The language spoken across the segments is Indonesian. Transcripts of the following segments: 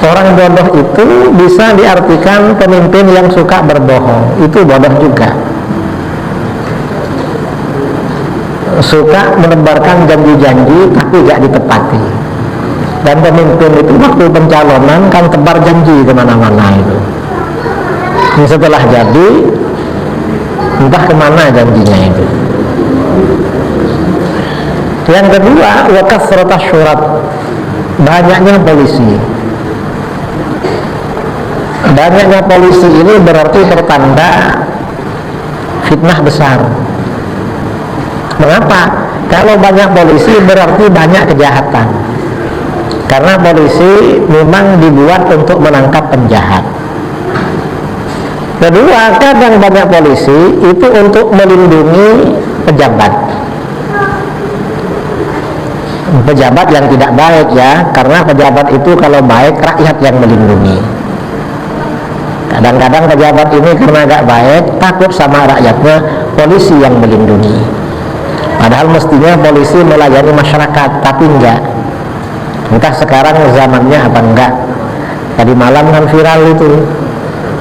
Orang bodoh itu bisa diartikan pemimpin yang suka berbohong, itu bodoh juga. Suka menebarkan janji-janji tapi gak ditepati. Dan pemimpin itu waktu pencalonan kan tebar janji kemana-mana itu. Setelah jadi, entah kemana janjinya itu. Yang kedua, wa kasratas syurat, banyaknya polisi. Banyaknya polisi ini berarti pertanda fitnah besar. Mengapa? Kalau banyak polisi berarti banyak kejahatan. Karena polisi memang dibuat untuk menangkap penjahat. Kedua, kadang banyak polisi itu untuk melindungi pejabat. Pejabat yang tidak baik ya, karena pejabat itu kalau baik rakyat yang melindungi. Kadang-kadang pejabat ini karena gak baik, takut sama rakyatnya, polisi yang melindungi. Padahal mestinya polisi melayani masyarakat, tapi enggak. Entah sekarang zamannya apa enggak. Tadi malam kan viral itu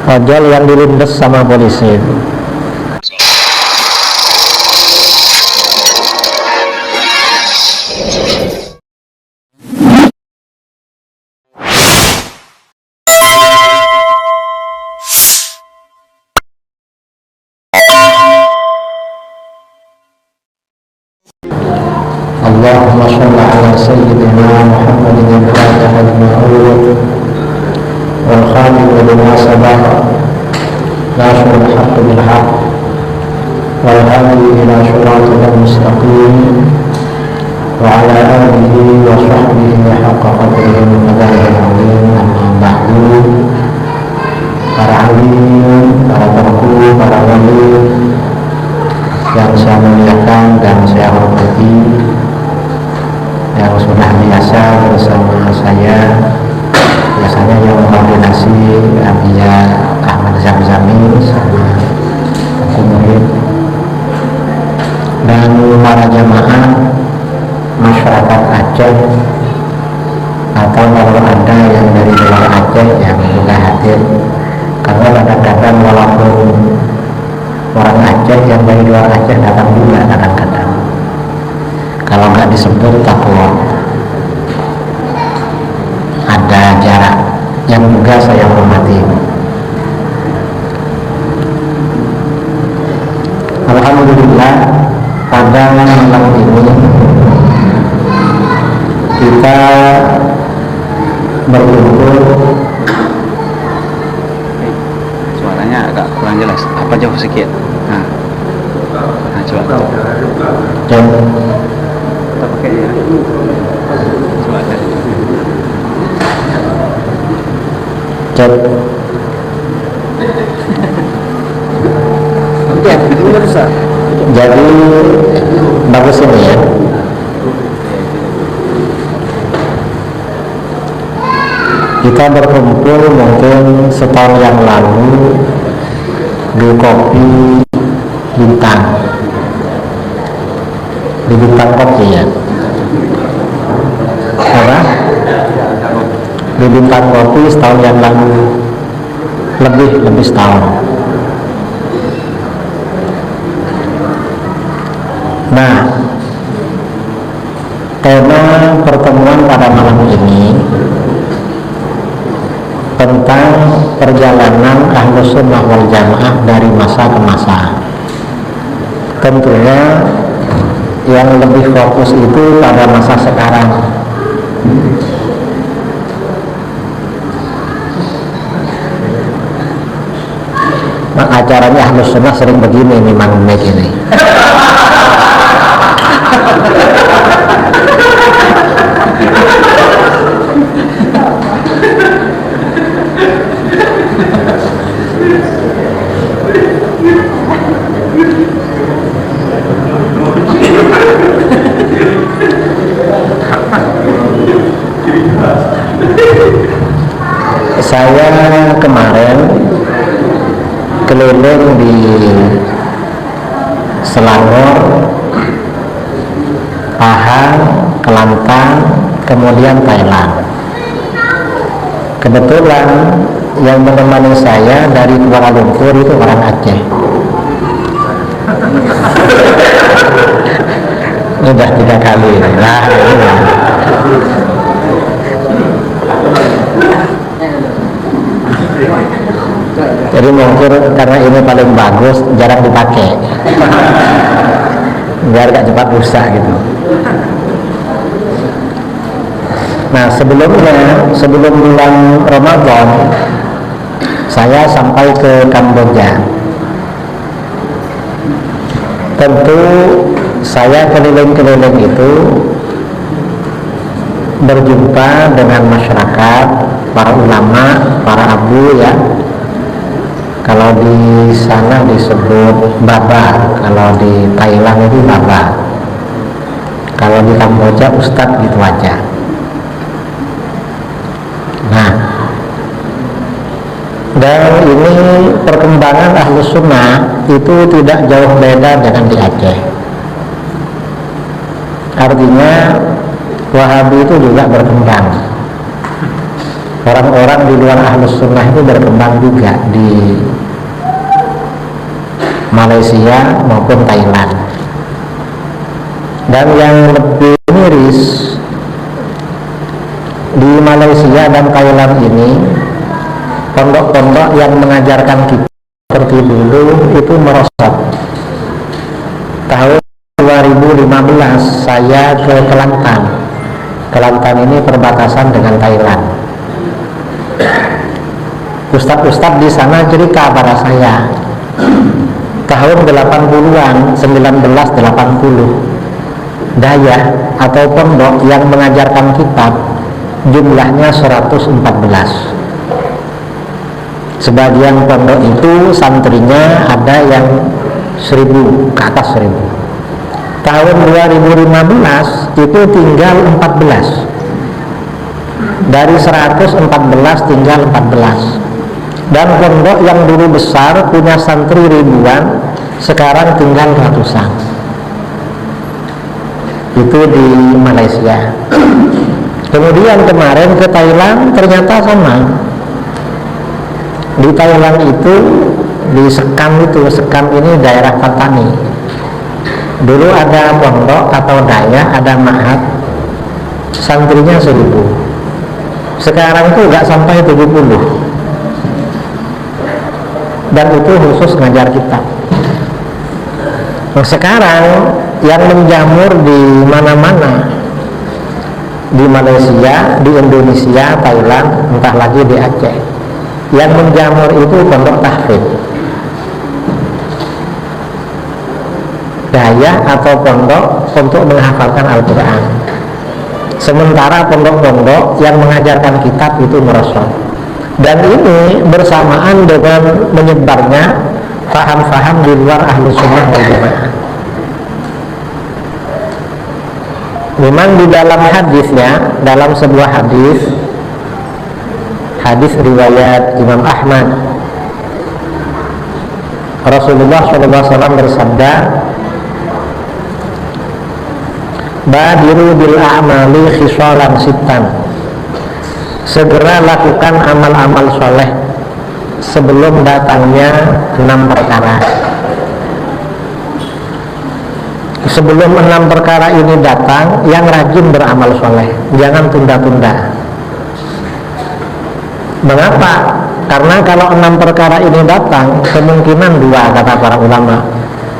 ojol yang dilindas sama polisi itu. Allahumma sholli ala sayyidina Muhammadin al-Fatih al-Ma'ud wal khatim lima sabaqa nasrul haqq bil haqq wal hadi ila shiratal mustaqim wa ala alihi wa sahbihi haqqa qadrihi wa qadarihi al-azim. Amma ba'du. Para alim, para tokoh, para wali yang saya muliakan dan saya hormati, yang sudah biasa bersama saya, biasanya yang koordinasi Abia Ahmad Zamzami sama aku murid, dan para jamaah masyarakat Aceh, atau kalau ada yang dari luar Aceh yang juga hadir, karena kadang-kadang walaupun orang Aceh yang dari luar Aceh datang juga kadang-kadang, kalau nggak disebut takwa, ada jarak yang juga saya hormati. Alhamdulillah, pada malam ini kita berkumpul. Suaranya agak kurang jelas, apa jauh sedikit? Nah coba. Kita pakai ya. Suara. Cek. Oke, itu bisa. Jadi bagus ini ya. Kita berkumpul mungkin setahun yang lalu di Kopi Bintang, di Bintang Kopi ya. Apa? Di Bintang Kopi setahun yang lalu, lebih setahun. Nah, tema pertemuan pada malam ini tentang perjalanan Ahlus Sunnah wal Jamaah dari masa ke masa. Tentunya yang lebih fokus itu pada masa sekarang. Nah, acaranya Ahlus Sunnah sering begini memang begini. Saya kemarin keliling di Selangor, Pahang, Kelantan, kemudian Thailand. Kebetulan yang menemani saya dari Kuala Lumpur itu orang Aceh. Udah 3 kali. Nah, ini. Jadi mungkin karena ini paling bagus, jarang dipakai. Biar gak cepat rusak gitu. Nah, sebelum bulan Ramadan, saya sampai ke Kamboja. Tentu saya keliling-keliling itu berjumpa dengan masyarakat, para ulama, para abu ya. Kalau di sana disebut baba, kalau di Thailand itu baba, kalau di Kamboja ustadz gitu aja. Nah, dan ini perkembangan Ahlus Sunnah itu tidak jauh beda dengan di Aceh. Artinya Wahabi itu juga berkembang. Orang-orang di luar Ahlus Sunnah itu berkembang juga di Malaysia maupun Thailand. Dan yang lebih miris, di Malaysia dan Thailand ini pondok-pondok yang mengajarkan kita seperti dulu itu merosot. Tahun 2015 saya ke Kelantan. Kelantan ini perbatasan dengan Thailand. Ustadz-ustadz di sana cerita pada saya, tahun 80-an, 1980, daya atau pondok yang mengajarkan kitab jumlahnya 114. Sebagian pondok itu santrinya ada yang 1000, ke atas 1000. Tahun 2015 itu tinggal 14. Dari 114 tinggal 14. Dan pondok yang dulu besar punya santri ribuan, sekarang tinggal ratusan. Itu di Malaysia. Kemudian kemarin ke Thailand ternyata sama. Di Thailand itu di Sekam ini daerah Patani. Dulu ada pondok atau daya, ada ma'had, santrinya 1000. Sekarang itu nggak sampai 70. Dan itu khusus ngajar kitab. Nah, sekarang yang menjamur di mana-mana, di Malaysia, di Indonesia, Thailand, entah lagi di Aceh, yang menjamur itu pondok tahfidz, daya atau pondok untuk menghafalkan Al-Quran. Sementara pondok-pondok yang mengajarkan kitab itu merosot. Dan ini bersamaan dengan menyebarnya faham-faham di luar Ahlus Sunnah wal Jamaah. Memang di dalam hadisnya, dalam sebuah hadis riwayat Imam Ahmad, Rasulullah SAW bersabda, "Badiru bil a'mali khisalan sittan." Segera lakukan amal-amal soleh sebelum datangnya 6 perkara. Sebelum 6 perkara ini datang, yang rajin beramal soleh, jangan tunda-tunda. Mengapa? Karena kalau 6 perkara ini datang, kemungkinan 2, kata para ulama.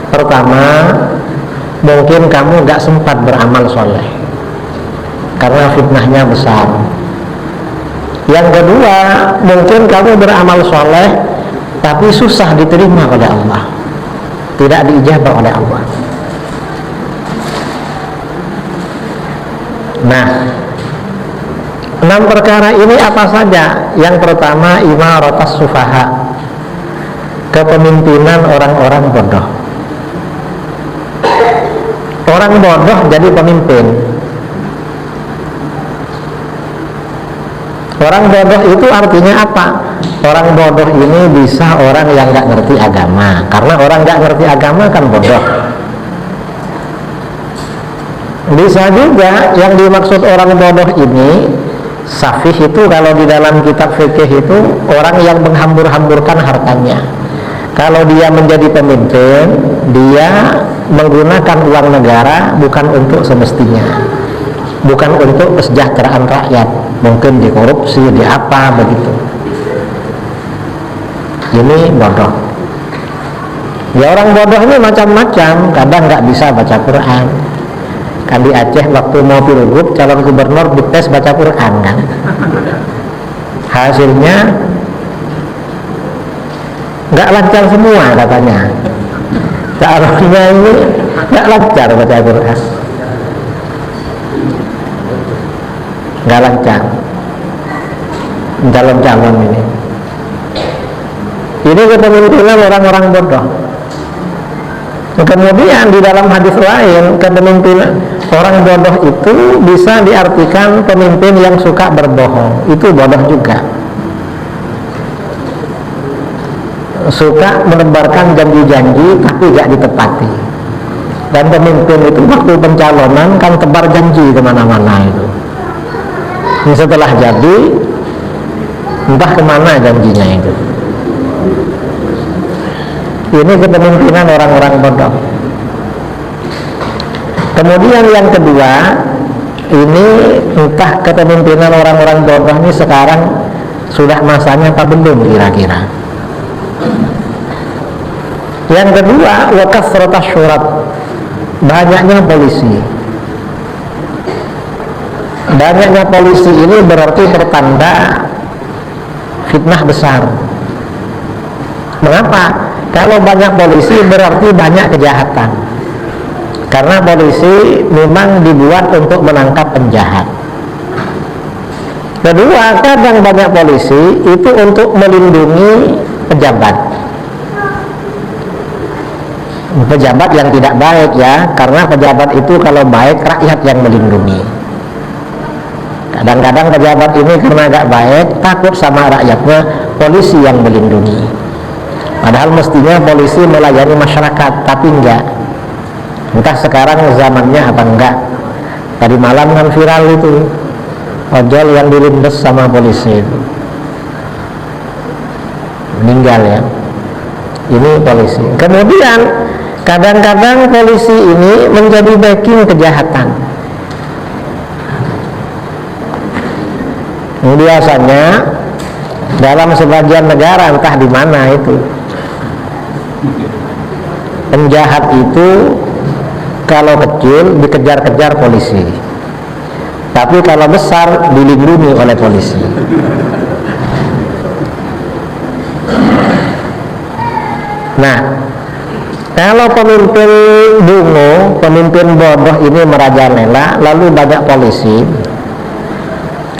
Pertama, mungkin kamu gak sempat beramal soleh karena fitnahnya besar. Yang kedua, mungkin kamu beramal soleh tapi susah diterima oleh Allah, tidak diijabah oleh Allah. Nah, 6 perkara ini apa saja? Yang pertama, imaratus sufaha, kepemimpinan orang-orang bodoh. Orang bodoh jadi pemimpin. Orang bodoh itu artinya apa? Orang bodoh ini bisa orang yang gak ngerti agama. Karena orang gak ngerti agama kan bodoh. Bisa juga yang dimaksud orang bodoh ini Safih itu kalau di dalam kitab fikih itu orang yang menghambur-hamburkan hartanya. Kalau dia menjadi pemimpin, dia menggunakan uang negara bukan untuk semestinya, bukan untuk kesejahteraan rakyat, mungkin dikorupsi, di apa begitu. Ini bodoh. Ya orang bodoh ini macam-macam, kadang nggak bisa baca Quran. Kan di Aceh waktu mau pilgub calon gubernur dites baca Quran kan, hasilnya nggak lancar semua katanya. Calonnya ini nggak lancar baca Quran, nggak lancar calon-calon ini. Ini kepemimpinan orang-orang bodoh. Kemudian di dalam hadis lain, kepemimpinan orang bodoh itu bisa diartikan pemimpin yang suka berbohong. Itu bodoh juga. Suka menebarkan janji-janji tapi gak ditepati. Dan pemimpin itu waktu pencalonan kan tebar janji kemana-mana itu. Ini setelah jadi entah kemana janjinya itu. Ini kepemimpinan orang-orang bodoh. Kemudian yang kedua, ini entah kepemimpinan orang-orang bodoh ini sekarang sudah masanya apa belum kira-kira. Yang kedua, wa kasratas syurat, banyaknya polisi. Banyaknya polisi ini berarti pertanda fitnah besar. Mengapa? Kalau banyak polisi berarti banyak kejahatan. Karena polisi memang dibuat untuk menangkap penjahat. Kedua, kadang banyak polisi itu untuk melindungi pejabat. Pejabat yang tidak baik ya, karena pejabat itu kalau baik rakyat yang melindungi. Kadang-kadang pejabat ini karena gak baik, takut sama rakyatnya, polisi yang melindungi. Padahal mestinya polisi melayani masyarakat, tapi enggak. Entah sekarang zamannya apa enggak. Tadi malam kan viral itu ojol yang dilindas sama polisi itu, meninggal ya. Ini polisi. Kemudian kadang-kadang polisi ini menjadi backing kejahatan. Ini biasanya dalam sebagian negara, entah di mana itu, penjahat itu kalau kecil dikejar-kejar polisi, tapi kalau besar dilindungi oleh polisi. Nah, kalau pemimpin dungu, pemimpin bodoh ini merajalela, lalu banyak polisi,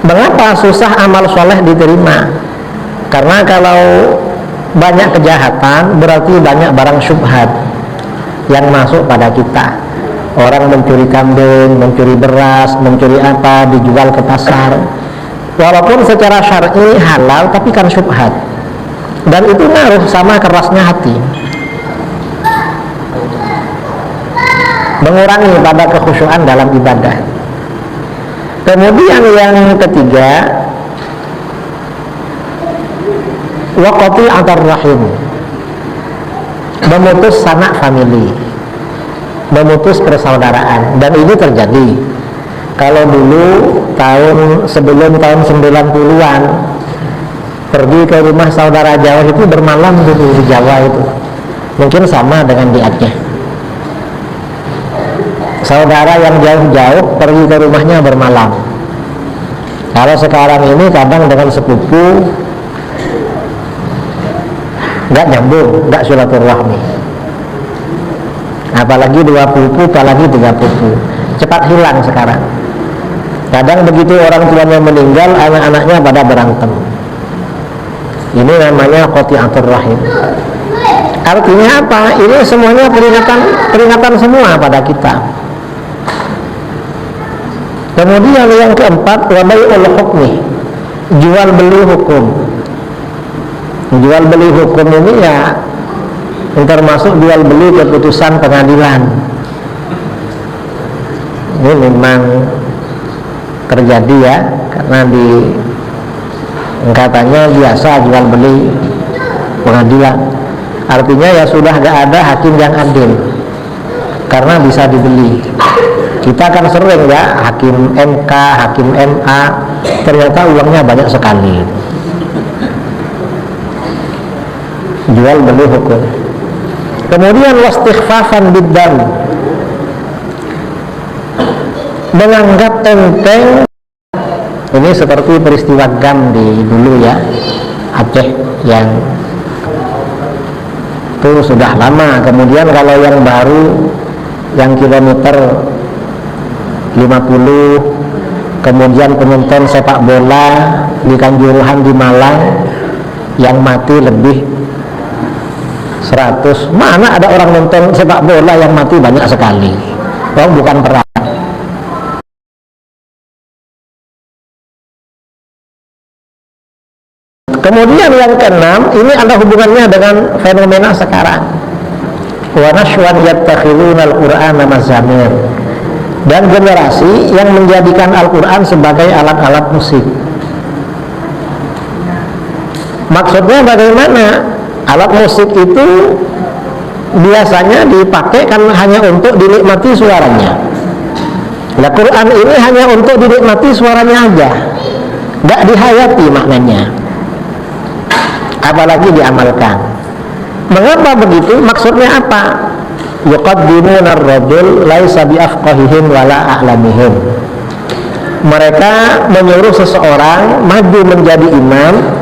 mengapa susah amal soleh diterima? Karena kalau banyak kejahatan berarti banyak barang syubhat yang masuk pada kita. Orang mencuri kambing, mencuri beras, mencuri apa, dijual ke pasar. Walaupun secara syar'i halal, tapi kan syubhat. Dan itu ngaruh sama kerasnya hati, mengurangi pada kekhusyuan dalam ibadah. Kemudian yang ketiga, waqati antar rahim, memutus sanak famili, memutus persaudaraan. Dan ini terjadi. Kalau dulu sebelum tahun 90-an pergi ke rumah saudara jauh itu bermalam dulu di Jawa itu, mungkin sama dengan di Aceh. Saudara yang jauh-jauh pergi ke rumahnya bermalam. Kalau sekarang ini kadang dengan sepupu nggak nyambung, nggak silaturahmi. Apalagi 2 pupu, apalagi 3 pupu, cepat hilang sekarang. Kadang begitu orang tuanya meninggal, anak-anaknya pada berantem. Ini namanya qati'atur rahim. Artinya apa? Ini semuanya peringatan semua pada kita. Kemudian yang keempat, wabai'ul hukmi, jual beli hukum. Jual beli hukum ini ya termasuk jual beli keputusan pengadilan. Ini memang terjadi ya, karena katanya biasa jual beli pengadilan. Artinya ya sudah gak ada hakim yang adil karena bisa dibeli. Kita kan sering ya hakim MK, hakim MA, ternyata uangnya banyak sekali. Jual beli hukum. Kemudian wastighfafan biddam, menganggap enteng. Ini seperti peristiwa GAM di dulu ya, Aceh, yang itu sudah lama. Kemudian kalau yang baru, yang kilometer 50, kemudian penonton sepak bola di Kanjuruhan di Malang yang mati lebih 100. Mana ada orang nonton sepak bola yang mati banyak sekali? Oh, bukan perang. Kemudian yang keenam, ini ada hubungannya dengan fenomena sekarang. Wa nashwan yattakhiduna al-Qur'ana mazamir, dan generasi yang menjadikan Al-Quran sebagai alat-alat musik. Maksudnya bagaimana? Alat musik itu biasanya dipakai kan hanya untuk dinikmati suaranya. Nah, Quran ini hanya untuk dinikmati suaranya aja, gak dihayati maknanya, apalagi diamalkan. Mengapa begitu? Maksudnya apa? Yuqaddimuna ar-rajul laisa biafqahihim wala a'lamihim. Mereka menyuruh seseorang maju menjadi imam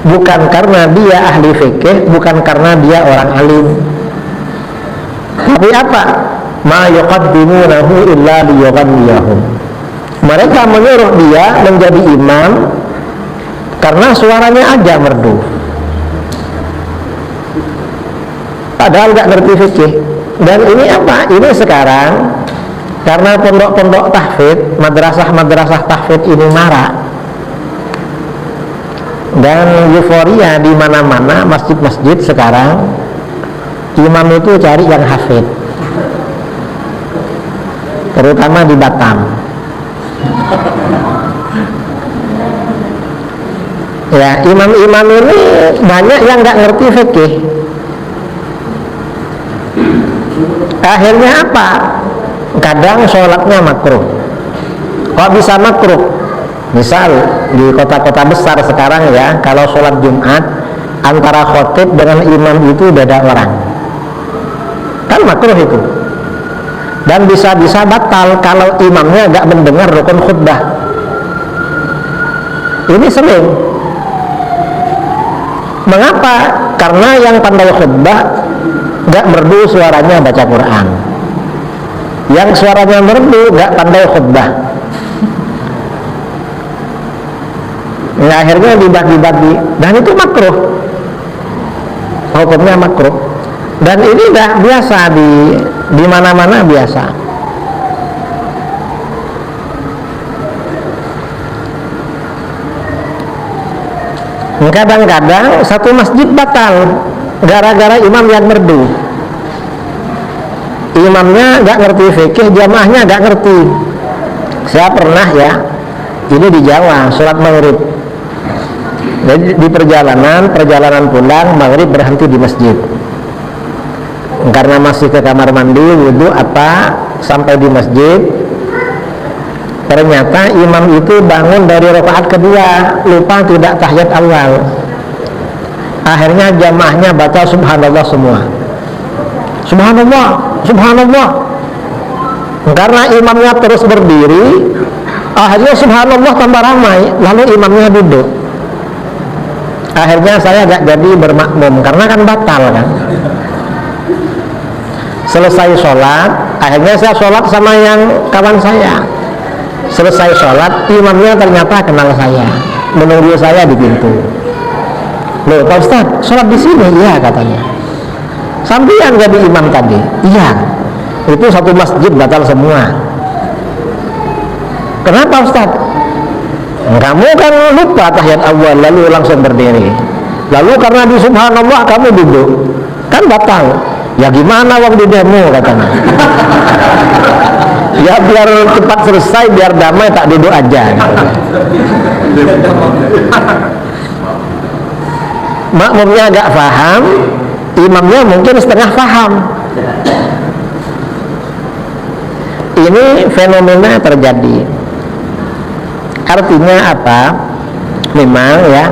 bukan karena dia ahli fikih, bukan karena dia orang alim, tapi apa? Ma yuqaddimunahu illa liyughanniyahum. Mereka menyuruh dia menjadi imam karena suaranya aja merdu, padahal gak ngerti fikih. Dan ini apa? Ini sekarang karena pondok-pondok tahfidz, madrasah-madrasah tahfidz ini marak, dan euforia di mana-mana, masjid-masjid sekarang imam itu cari yang hafid, terutama di Batam. Ya, imam-imam ini banyak yang nggak ngerti fikih. Akhirnya apa? Kadang sholatnya makruh. Kok bisa makruh? Misal di kota-kota besar sekarang ya, kalau sholat Jumat antara khotib dengan imam itu beda orang, kan makruh itu. Dan bisa-bisa batal kalau imamnya gak mendengar rukun khutbah. Ini sering. Mengapa? Karena yang pandai khutbah gak merdu suaranya baca Quran, yang suaranya merdu gak pandai khutbah. Nah, akhirnya dibagi-bagi, dan itu makruh, hukumnya makruh. Dan ini dah biasa di mana-mana biasa. Kadang-kadang satu masjid batal gara-gara imam yang merdu. Imamnya nggak ngerti fikih, jamaahnya nggak ngerti. Saya pernah ya, ini di Jawa, sholat maghrib. Jadi di perjalanan pulang maghrib berhenti di masjid. Karena masih ke kamar mandi, wudhu apa, sampai di masjid. Ternyata imam itu bangun dari rakaat kedua, lupa tidak tahiyat awal. Akhirnya jamaahnya baca subhanallah semua. Subhanallah, subhanallah. Karena imamnya terus berdiri, akhirnya subhanallah tambah ramai, lalu imamnya duduk. Akhirnya saya gak jadi bermakmum karena kan batal kan. Selesai sholat, akhirnya saya sholat sama yang kawan saya. Selesai sholat, imamnya ternyata kenal saya, menunggu saya di pintu. Loh, Pak Ustaz, sholat di sini? Iya, katanya. Sampean jadi imam tadi? Iya. Itu satu masjid batal semua. Kenapa Ustaz? Kamu kan lupa tahiyat awal lalu langsung berdiri. Lalu karena di subhanallah kamu duduk, kan batal. Ya gimana waktu demo, katanya. Ya biar cepat selesai, biar damai, tak duduk aja. Makmumnya agak paham, imamnya mungkin setengah paham. Ini fenomena terjadi. Artinya apa? Memang ya,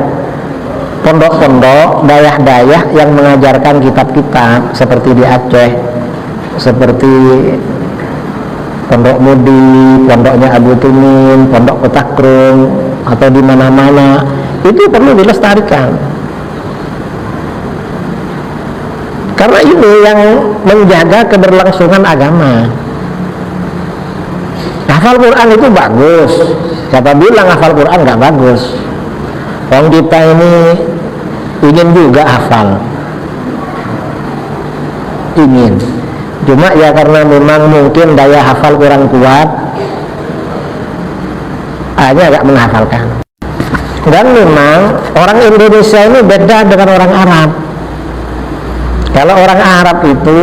pondok-pondok, dayah-dayah yang mengajarkan kitab-kitab seperti di Aceh, seperti Pondok Mudi, pondoknya Abu Tumin, Pondok Petakrung, atau di mana-mana, itu perlu dilestarikan. Karena ini yang menjaga keberlangsungan agama. Hafal Quran itu bagus. Siapa bilang hafal Quran nggak bagus? Orang kita ini ingin juga hafal, ingin. Cuma ya karena memang mungkin daya hafal kurang kuat, hanya agak menghafalkan. Dan memang orang Indonesia ini beda dengan orang Arab. Kalau orang Arab itu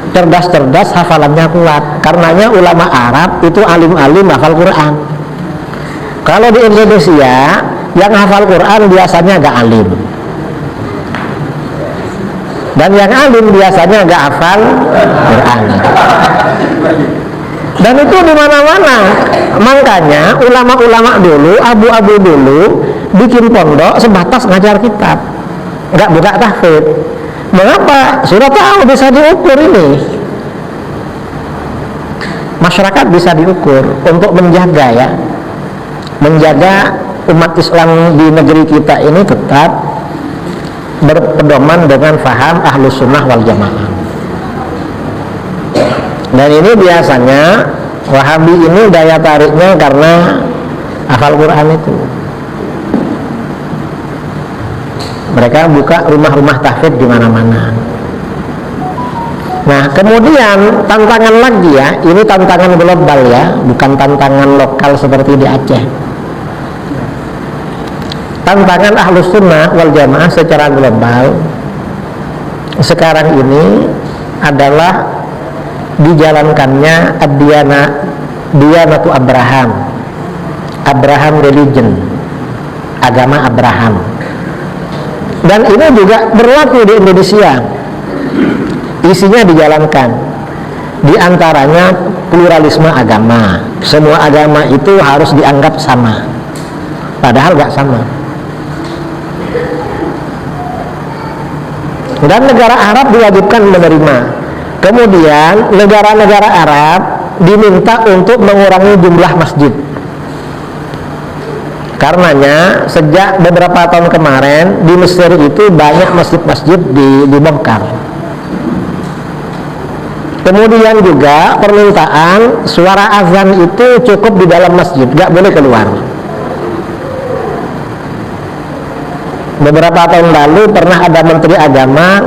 cerdas-cerdas, hafalannya kuat. Karenanya ulama Arab itu alim-alim hafal Quran. Kalau di Indonesia yang hafal Quran biasanya agak alim, dan yang alim biasanya agak hafal Quran. Dan itu di mana-mana. Makanya ulama-ulama dulu, abu-abu dulu bikin pondok sebatas ngajar kitab, nggak buka tahfidz. Mengapa? Sudah tahu bisa diukur ini. Masyarakat bisa diukur untuk menjaga ya, menjaga umat Islam di negeri kita ini tetap berpedoman dengan faham Ahlus Sunnah wal Jamaah. Dan ini biasanya Wahabi ini daya tariknya karena hafal Quran itu. Mereka buka rumah-rumah tahfidz di mana-mana. Nah, kemudian tantangan lagi ya, ini tantangan global ya, bukan tantangan lokal seperti di Aceh. Tantangan Ahlus Sunnah wal Jamaah secara global sekarang ini adalah dijalankannya Diyanatu Abraham religion, agama Abraham. Dan ini juga berlaku di Indonesia. Isinya dijalankan. Di antaranya pluralisme agama. Semua agama itu harus dianggap sama, padahal gak sama. Dan negara Arab diwajibkan menerima. Kemudian negara-negara Arab diminta untuk mengurangi jumlah masjid. Karenanya sejak beberapa tahun kemarin di Mesir itu banyak masjid-masjid dibongkar. Kemudian juga permintaan suara azan itu cukup di dalam masjid, gak boleh keluar. Beberapa tahun lalu pernah ada Menteri Agama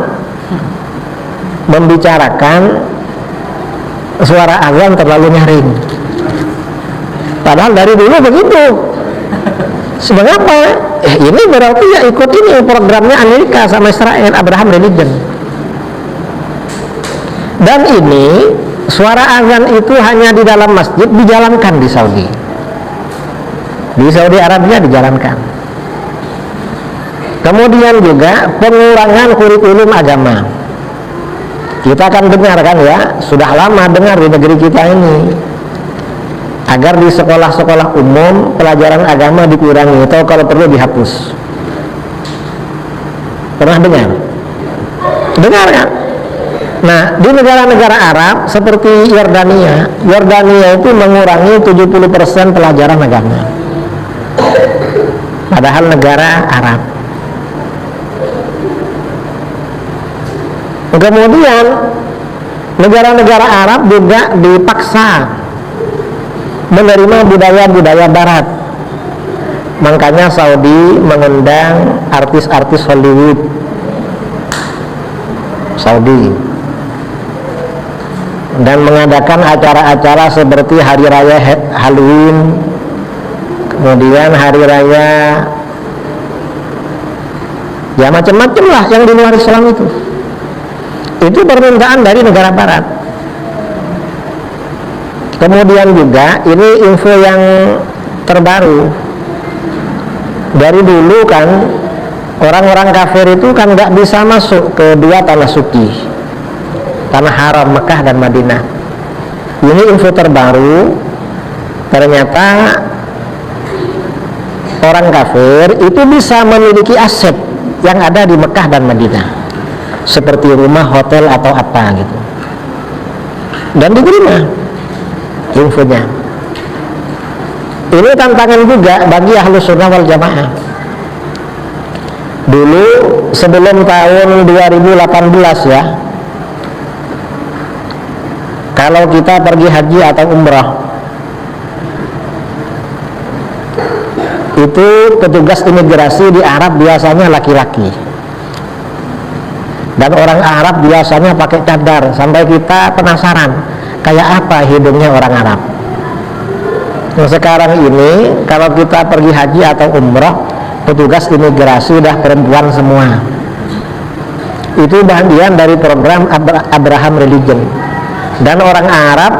membicarakan suara azan terlalu nyaring. Padahal dari dulu begitu. Mengapa? Ini berarti ya ikut ini programnya Amerika sama Israel, Abraham religion. Dan ini suara azan itu hanya di dalam masjid dijalankan di Saudi. Di Saudi Arabia dijalankan. Kemudian juga pengurangan kurikulum agama. Kita akan dengar kan ya, sudah lama dengar di negeri kita ini, agar di sekolah-sekolah umum pelajaran agama dikurangi atau kalau perlu dihapus. Pernah dengar? Dengar kan? Nah, di negara-negara Arab seperti Yordania itu mengurangi 70% pelajaran agama. Padahal negara Arab. Kemudian negara-negara Arab juga dipaksa menerima budaya-budaya barat. Makanya Saudi mengundang artis-artis Hollywood Saudi dan mengadakan acara-acara seperti hari raya Halloween, kemudian hari raya ya macam-macam lah yang di luar Islam itu permintaan dari negara barat. Kemudian juga ini info yang terbaru. Dari dulu kan orang-orang kafir itu kan nggak bisa masuk ke dua tanah suci, tanah haram Mekah dan Madinah. Ini info terbaru, ternyata orang kafir itu bisa memiliki aset yang ada di Mekah dan Madinah, seperti rumah, hotel atau apa gitu, dan diterima infonya. Ini tantangan juga bagi Ahlus Sunnah wal Jamaah. Dulu sebelum tahun 2018 ya, kalau kita pergi haji atau umrah, itu petugas imigrasi di Arab biasanya laki-laki, dan orang Arab biasanya pakai cadar, sampai kita penasaran kayak apa hidungnya orang Arab. Nah, sekarang ini kalau kita pergi haji atau umrah, petugas imigrasi udah perempuan semua. Itu bagian dari program Abraham Religion. Dan orang Arab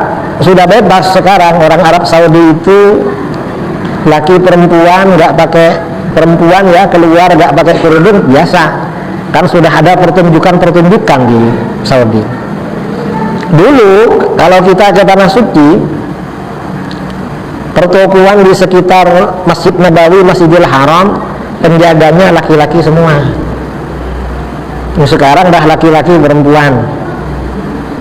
sudah bebas sekarang. Orang Arab Saudi itu laki perempuan nggak pakai, perempuan ya keluar nggak pakai kerudung biasa. Kan sudah ada pertunjukan di Saudi. Dulu kalau kita ke tanah suci, pertokoan di sekitar Masjid Nabawi, Masjidil Haram, penjaganya laki-laki semua. Sekarang dah laki-laki perempuan.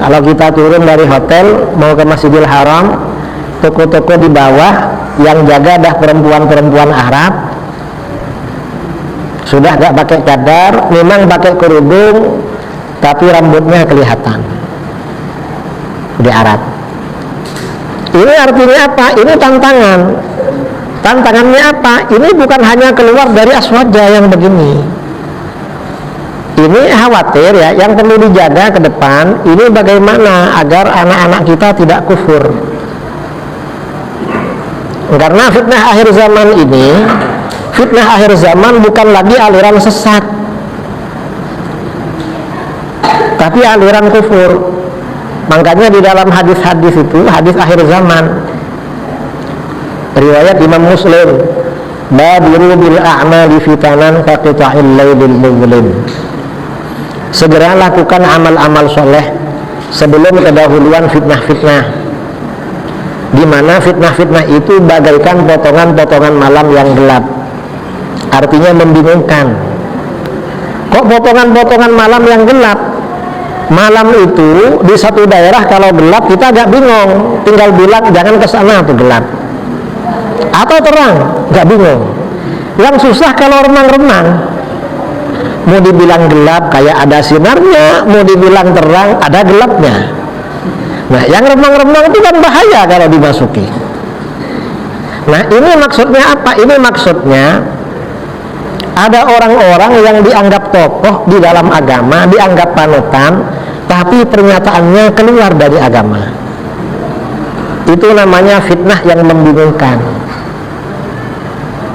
Kalau kita turun dari hotel mau ke Masjidil Haram, toko-toko di bawah yang jaga dah perempuan-perempuan Arab, sudah gak pakai cadar, memang pakai kerudung tapi rambutnya kelihatan di Arab. Ini artinya apa? Ini tantangan. Tantangannya apa? Ini bukan hanya keluar dari aswaja yang begini. Ini khawatir ya, yang perlu dijaga ke depan ini bagaimana agar anak-anak kita tidak kufur. Karena fitnah akhir zaman ini, fitnah akhir zaman bukan lagi aliran sesat, tapi aliran kufur. Makanya di dalam hadis-hadis itu, hadis akhir zaman, riwayat Imam Muslim, badiru bil a'mali fitanan kaqita'il lailil muzlim. Segera lakukan amal-amal soleh sebelum kedahuluan fitnah-fitnah, di mana fitnah-fitnah itu bagaikan potongan-potongan malam yang gelap. Artinya membingungkan. Kok potongan-potongan malam yang gelap? Malam itu di satu daerah kalau gelap kita agak bingung, tinggal bilang jangan ke sana tuh gelap, atau terang, nggak bingung. Yang susah kalau remang-remang, mau dibilang gelap kayak ada sinarnya, mau dibilang terang ada gelapnya. Nah, yang remang-remang itu kan bahaya kalau dimasuki. Nah, ini maksudnya apa? Ini maksudnya ada orang-orang yang dianggap tokoh di dalam agama, dianggap panutan, tapi pernyataannya keluar dari agama. Itu namanya fitnah yang membingungkan.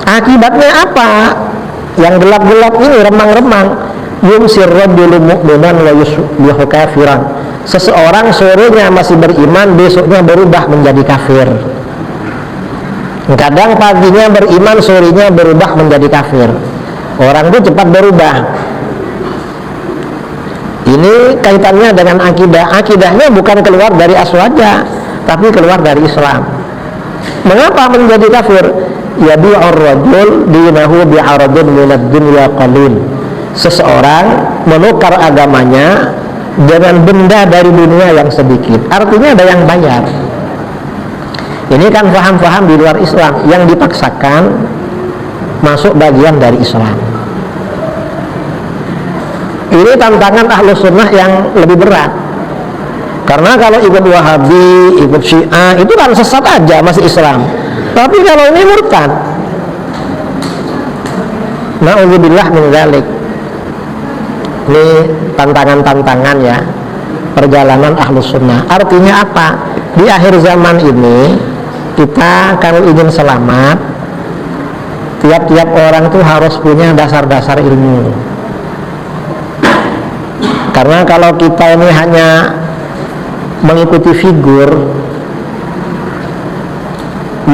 Akibatnya apa? Yang gelap-gelap ini, remang-remang, yumsir rajulu mu'minan wa yusbihu kafiran. Seseorang sorenya masih beriman, besoknya berubah menjadi kafir. Kadang paginya beriman, sorenya berubah menjadi kafir. Orang itu cepat berubah. Ini kaitannya dengan akidah. Akidahnya bukan keluar dari aswaja, tapi keluar dari Islam. Mengapa menjadi kafir? Yabi'ur rajul dinahu bi'aradun minad dunya qalil. Seseorang menukar agamanya dengan benda dari dunia yang sedikit. Artinya ada yang bayar. Ini kan faham-faham di luar Islam yang dipaksakan masuk bagian dari Islam. Ini tantangan Ahlus Sunnah yang lebih berat. Karena kalau ikut Wahabi, ikut Syiah, itu kan sesat aja, masih Islam. Tapi kalau ini murtad, na'udzubillah min dzalik. Ini tantangan-tantangan ya perjalanan Ahlus Sunnah. Artinya apa? Di akhir zaman ini kita kalau ingin selamat, tiap-tiap orang itu harus punya dasar-dasar ilmu. Karena kalau kita ini hanya mengikuti figur,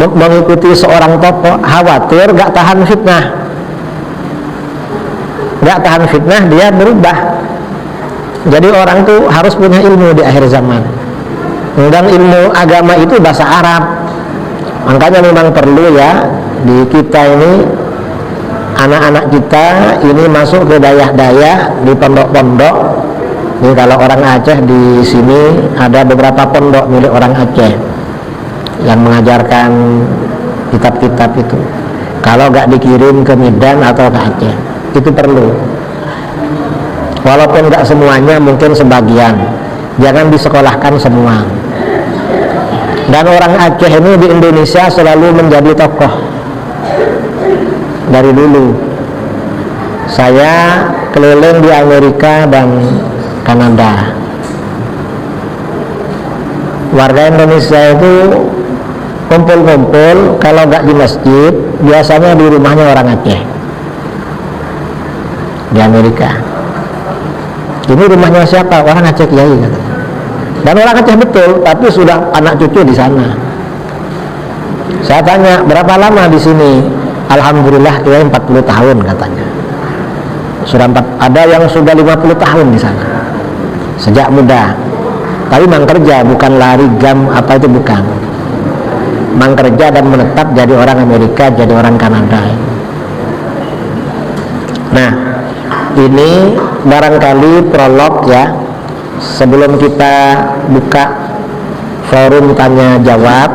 mengikuti seorang tokoh, khawatir gak tahan fitnah. Gak tahan fitnah, dia berubah. Jadi orang tuh harus punya ilmu di akhir zaman. Dan ilmu agama itu bahasa Arab. Makanya memang perlu ya di kita ini, anak-anak kita ini masuk ke daerah-daerah di pondok-pondok. Ini kalau orang Aceh di sini ada beberapa pondok milik orang Aceh yang mengajarkan kitab-kitab itu. Kalau nggak dikirim ke Medan atau ke Aceh, itu perlu. Walaupun nggak semuanya, mungkin sebagian. Jangan disekolahkan semua. Dan orang Aceh ini di Indonesia selalu menjadi tokoh dari dulu. Saya keliling di Amerika dan Kanada. Warga Indonesia itu kumpul-kumpul, kalau nggak di masjid, biasanya di rumahnya orang Aceh di Amerika. Ini rumahnya siapa? Orang Aceh Kiai katanya. Dan orang Aceh betul, tapi sudah anak cucu di sana. Saya tanya, berapa lama di sini? Alhamdulillah Kiai 40 tahun katanya. Ada yang sudah 50 tahun di sana. Sejak muda. Tapi memang kerja, bukan lari jam apa itu, bukan. Memang kerja dan menetap jadi orang Amerika, jadi orang Kanada. Nah, ini barangkali prolog ya, sebelum kita buka forum tanya jawab.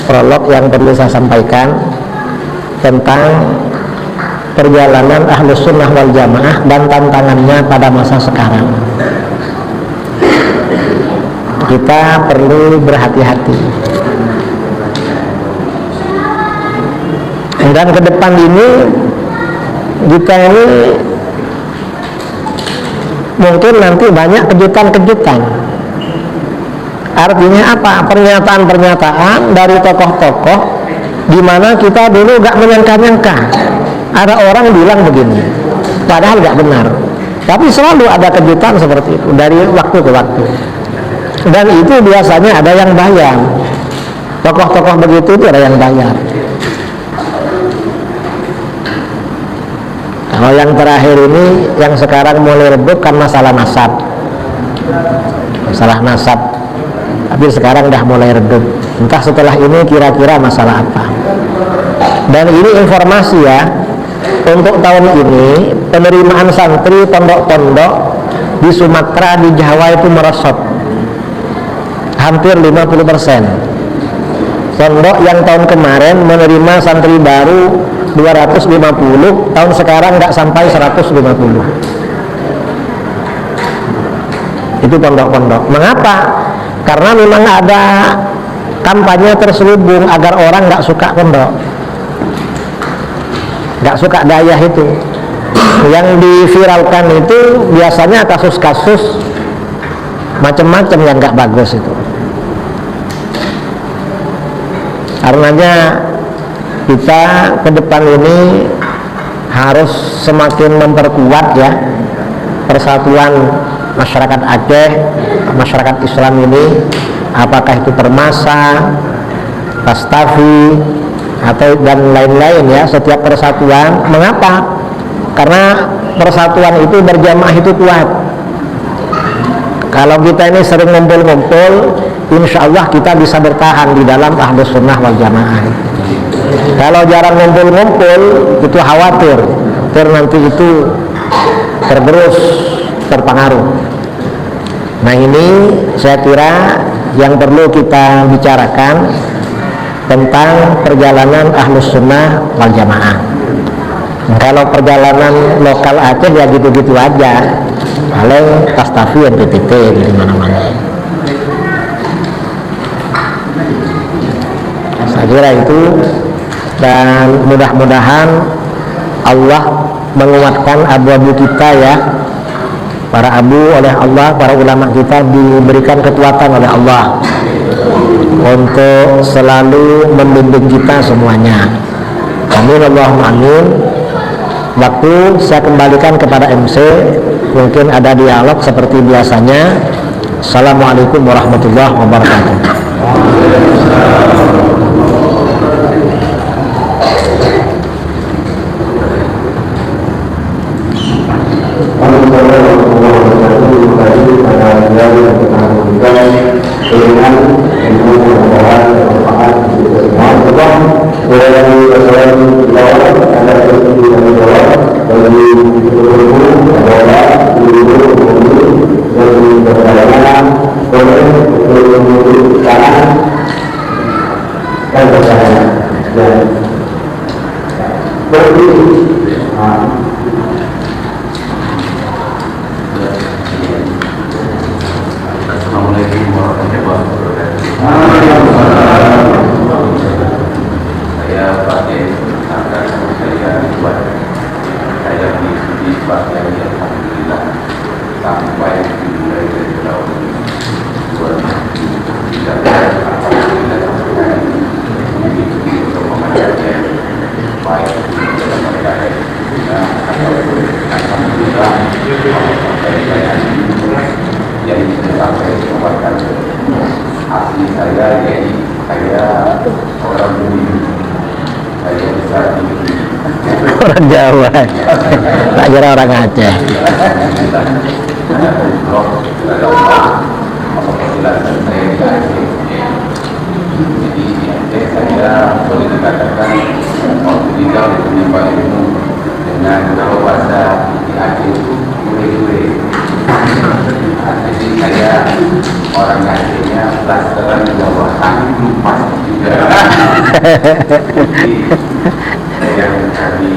Prolog yang perlu saya sampaikan tentang perjalanan Ahlus Sunnah wal Jamaah dan tantangannya pada masa sekarang. Kita perlu berhati-hati. Dan ke depan ini kita ini mungkin nanti banyak kejutan-kejutan. Artinya apa? Pernyataan-pernyataan dari tokoh-tokoh di mana kita dulu gak menyangka-nyangka ada orang bilang begini, padahal gak benar. Tapi selalu ada kejutan seperti itu dari waktu ke waktu. Dan itu biasanya ada yang bayar. Tokoh-tokoh begitu itu ada yang bayar. Kalau yang terakhir ini, yang sekarang mulai redup kan masalah nasab. Masalah nasab. Tapi sekarang dah mulai redup. Entah setelah ini kira-kira masalah apa. Dan ini informasi ya, untuk tahun ini penerimaan santri pondok-pondok di Sumatera, di Jawa itu merosot hampir 50%. Pondok yang tahun kemarin menerima santri baru 250, tahun sekarang nggak sampai 150. Itu pondok-pondok. Mengapa? Karena memang ada kampanye terselubung agar orang nggak suka pondok, nggak suka dayah itu. Yang diviralkan itu biasanya kasus-kasus macam-macam yang nggak bagus itu. Karenanya kita ke depan ini harus semakin memperkuat ya persatuan masyarakat Aceh, masyarakat Islam ini, apakah itu Permasa, Pastafi atau dan lain-lain ya, setiap persatuan. Mengapa? Karena persatuan itu berjamaah itu kuat. Kalau kita ini sering ngumpul-ngumpul, insya Allah kita bisa bertahan di dalam Ahlus Sunnah wal Jamaah. Kalau jarang ngumpul-ngumpul, itu khawatir nanti itu tergerus, terpengaruh. Nah ini saya kira yang perlu kita bicarakan tentang perjalanan Ahlus Sunnah wal Jamaah. Kalau perjalanan lokal Aceh ya gitu-gitu aja, paling Pastafi NTT di mana-mana. Saya kira itu, dan mudah-mudahan Allah menguatkan abu-abu kita ya, para abu oleh Allah, para ulama kita diberikan kekuatan oleh Allah untuk selalu membimbing kita semuanya. Amin Allahumma amin. Waktu saya kembalikan kepada MC, mungkin ada dialog seperti biasanya. Assalamualaikum warahmatullahi wabarakatuh. Assalamualaikum warahmatullahi wabarakatuh. Saya pakai akan saya buat saya mengikuti pakaian yang alhamdulillah sampai mulai dari tahun 2003 alhamdulillah sampai mengikuti untuk memanfaatkan baik dalam perjalanan alhamdulillah sampai saya yang sampai membuatkan asli saya, jadi saya orang bumi, saya besar di Orang Jawa, tak kira orang Aceh. Jadi saya boleh dikatakan waktu tinggal di penyembah ilmu dengan bahasa di Aceh itu mulai-mulai. Jadi saya orang Acehnya blasteran di bawah angin pasti juga. Jadi saya kami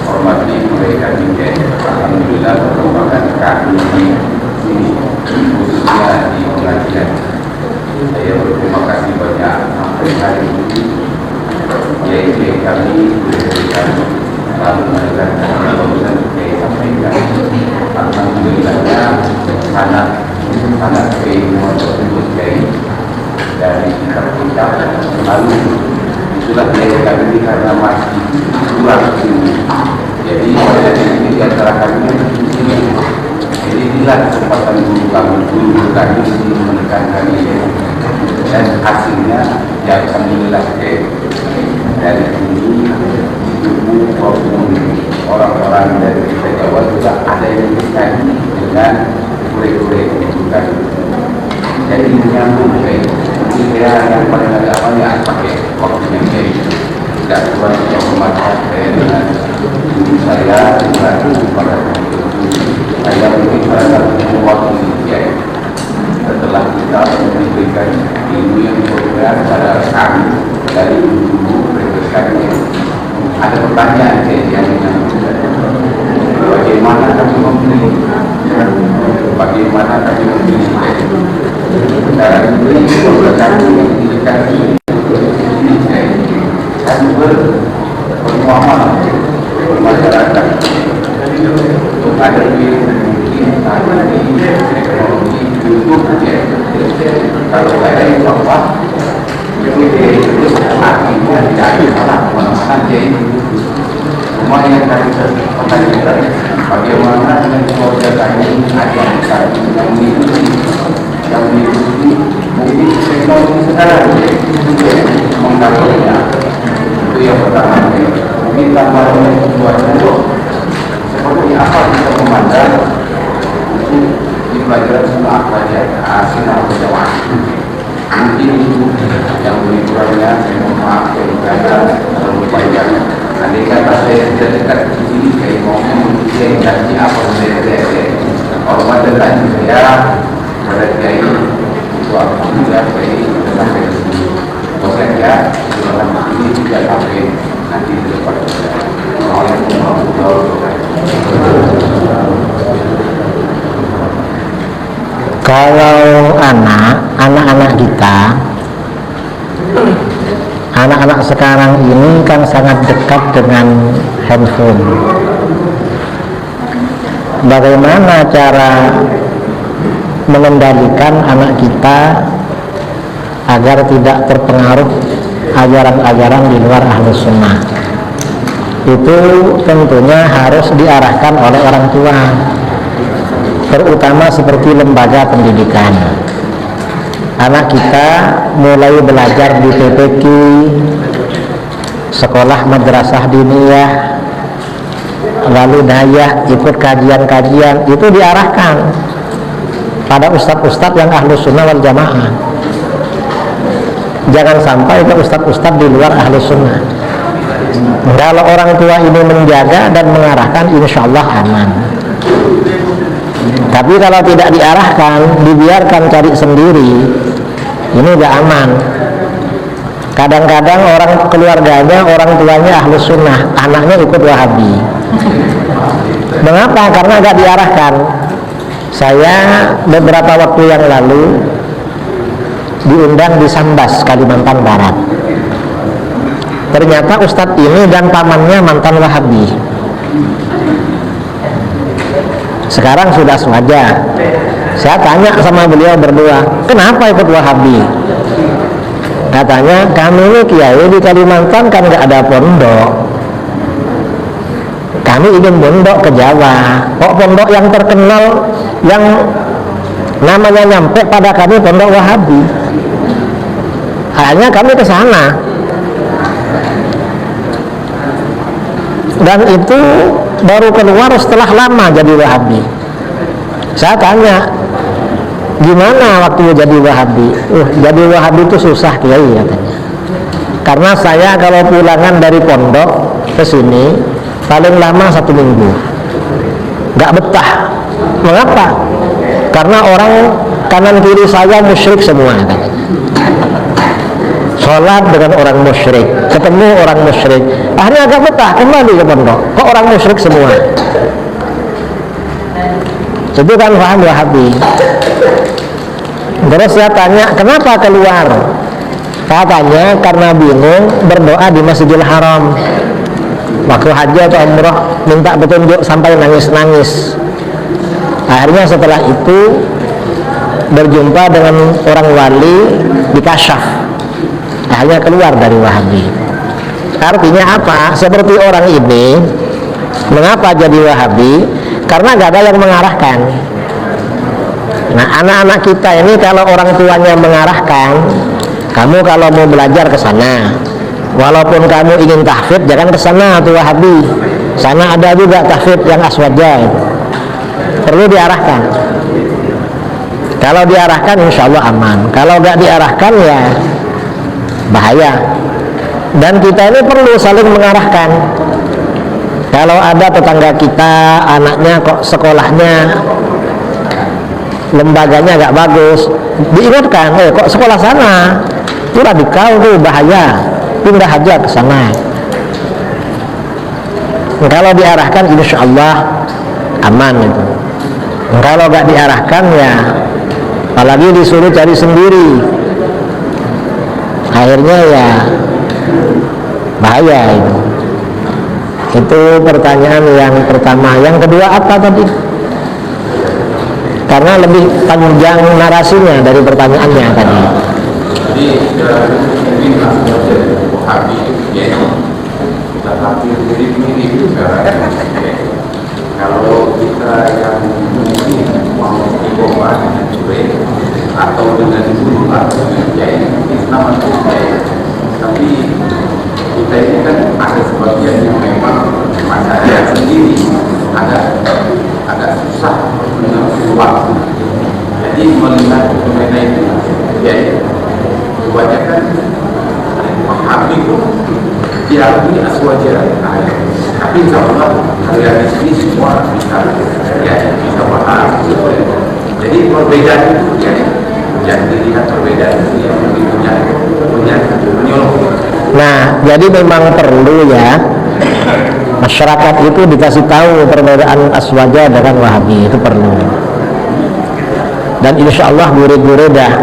hormati mereka juga. Alhamdulillah merupakan kami di sini khususnya di pengajian. Saya berterima kasih banyak sampai hari ini. Yaitu kami berikan lalu mendengarkan barusan saya sampaikan. Alhamdulillahnya sangat keilmuan tersebut dari kitab-kitab lalu itulah saya kami karena masih kurang ilmu. Jadi pada ini di antara kami jadi inilah kesempatan guru kami menekankan ini dan hasilnya ya alhamdulillah dari ini ibu maupun orang-orang dari kita Jawa juga ada yang berkait dengan kure-kure bukan. Jadi menyambung saya yang paling ada awalnya pakai waktunya tidak kuat yang memaksa saya dengan guru saya dengan pada saya mungkin pada satu waktu ini setelah kita memberikan ilmu yang berbeda pada kami dari guru berkaitan ada pertanyaan yang bagaimana kami memilih cara membeli kami yang diberikan dan bermuamalah bermasyarakat untuk ada di ekonomi YouTube kalau saya bapak itu artinya tidak salah mana-mana jadi semua yang kami pertanyakan bagaimana dengan keluarga kami ada yang mengikuti mungkin teknologi sekarang mengkabarnya itu yang pertama mungkin tambahan tujuannya seperti apa kita memandang untuk di pelajaran sunnah pelajaran sinar berjamaah mungkin itu yang lebih kurangnya saya mohon maaf saya berkata terlalu banyak andai kata saya tidak dekat di sini saya mau mengikuti janji apa saya hormat dan saya pada kiai itu alhamdulillah saya sampai di sini dosen ya dalam ini tidak sampai nanti di depan Assalamualaikum warahmatullahi wabarakatuh. Kalau anak-anak kita, anak-anak sekarang ini kan sangat dekat dengan handphone. Bagaimana cara mengendalikan anak kita agar tidak terpengaruh ajaran-ajaran di luar Ahlus Sunnah? Itu tentunya harus diarahkan oleh orang tua, terutama seperti lembaga pendidikan. Anak kita mulai belajar di PPQ, sekolah madrasah diniyah, lalu dayah, ikut kajian-kajian, itu diarahkan pada ustadz-ustadz yang Ahlus Sunnah wal Jamaah. Jangan sampai ke ustadz-ustadz di luar Ahlus Sunnah. Kalau orang tua ini menjaga dan mengarahkan, insya Allah aman. Tapi kalau tidak diarahkan, dibiarkan cari sendiri, ini gak aman. Kadang-kadang orang keluarganya, orang tuanya Ahlus Sunnah, anaknya ikut Wahabi. Mengapa? Karena agak diarahkan. Saya beberapa waktu yang lalu diundang di Sambas, Kalimantan Barat. Ternyata Ustadz ini dan pamannya mantan Wahabi. Sekarang sudah aswaja. Saya tanya sama beliau berdua, kenapa ikut Wahabi? Katanya, kami ini kiai di Kalimantan kan nggak ada pondok. Kami ingin pondok ke Jawa. Kok pondok yang terkenal, yang namanya nyampe pada kami pondok Wahabi. Hanya kami ke sana. Dan itu baru keluar setelah lama jadi Wahabi. Saya tanya, gimana waktu jadi Wahabi? Jadi Wahabi itu susah kiai katanya. Karena saya kalau pulangan dari pondok ke sini paling lama 1 minggu, nggak betah. Mengapa? Karena orang kanan kiri saya musyrik semua katanya. Sholat dengan orang musyrik, ketemu orang musyrik, akhirnya agak betah, kembali ke pondok. Kok orang musyrik semua? Itu kan paham Wahabi. Terus saya tanya, kenapa keluar? Katanya karena bingung berdoa di Masjidil Haram. Waktu haji atau umrah minta petunjuk sampai nangis-nangis. Akhirnya setelah itu berjumpa dengan orang wali di Kasyaf. Akhirnya keluar dari Wahabi. Artinya apa? Seperti orang ini, mengapa jadi Wahabi? Karena gak ada yang mengarahkan. Nah, anak-anak kita ini kalau orang tuanya mengarahkan, kamu kalau mau belajar ke sana, walaupun kamu ingin tahfidz, jangan ke sana tuh Wahabi. Sana ada juga tahfidz yang aswaja. Perlu diarahkan. Kalau diarahkan insya Allah aman. Kalau gak diarahkan ya bahaya. Dan kita ini perlu saling mengarahkan. Kalau ada tetangga kita, anaknya kok sekolahnya, lembaganya agak bagus, diingatkan, kok sekolah sana itu radikal tuh, bahaya, pindah aja ke sana. Kalau diarahkan insya Allah aman itu. Kalau nggak diarahkan ya, apalagi disuruh cari sendiri, akhirnya ya bahaya itu. Itu pertanyaan yang pertama. Yang kedua apa tadi? Karena lebih panjang narasinya dari pertanyaannya tadi. Jadi mungkin Wahabi ya, kita tampil mirip-mirip kalau kita yang mungkin mau dibawa dengan cuek atau dengan guru atau dengan kiai, nama kiai, tapi kita ini kan ada sebagian yang memang masyarakat sendiri agak susah mengeluarkan. Jadi melihat fenomena itu, ya kebanyakan Wahabi itu diakui aswaja. Tapi insya Allah kalian di sini semua bisa paham. Jadi perbedaan itu ya, yang dilihat perbedaan itu yang punya menyolong. Nah, jadi memang perlu ya masyarakat itu dikasih tahu perbedaan aswaja dengan Wahabi, itu perlu. Dan insya Allah guru-guru dah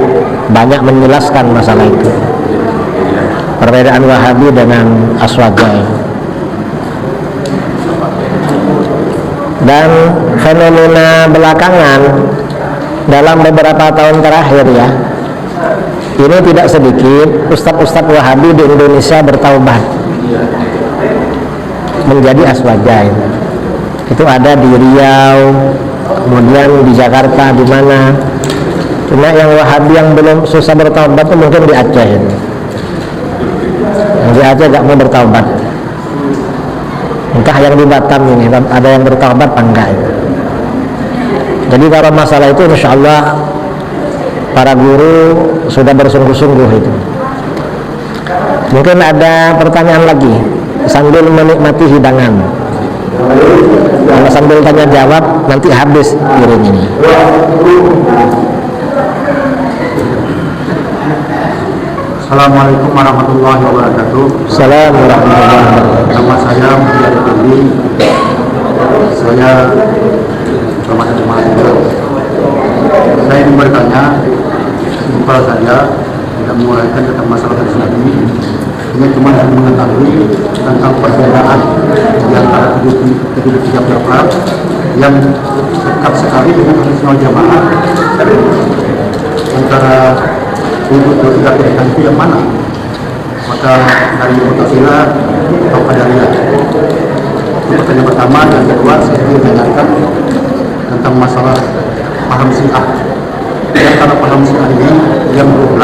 banyak menjelaskan masalah itu, perbedaan Wahabi dengan aswaja. Dan fenomena belakangan dalam beberapa tahun terakhir ya, ini tidak sedikit ustadz-ustadz Wahabi di Indonesia bertaubat menjadi aswaja. Itu ada di Riau, kemudian di Jakarta, di mana. Cuma yang Wahabi yang belum susah bertaubat itu mungkin di Aceh. Yang di Aceh gak mau bertaubat. Entah yang di Batam ini ada yang bertaubat apa enggak. Jadi kalau masalah itu insya Allah para guru sudah bersungguh-sungguh itu. Mungkin ada pertanyaan lagi sambil menikmati hidangan. Kalau sambil tanya jawab nanti habis piring ini. Assalamualaikum warahmatullahi wabarakatuh. Assalamualaikum warahmatullahi wabarakatuh. Nama saya Muhammad Effendi. Saya termasuk jemaah juga. Saya ingin bertanya, simpel saja, tidak menguraikan tentang masalah Islam ini. Ini cuma ingin mengetahui tentang perbedaan di antara tiga firqah yang dekat sekali dengan Ahlussunnah Jamaah. Antara tiga firqah itu yang mana? Maka dari Mu'tazilah atau Qadariyah? Itu pertanyaan pertama. Yang kedua, saya ingin menanyakan tentang masalah paham Syiah. Di antara paham Syiah ini yang 12,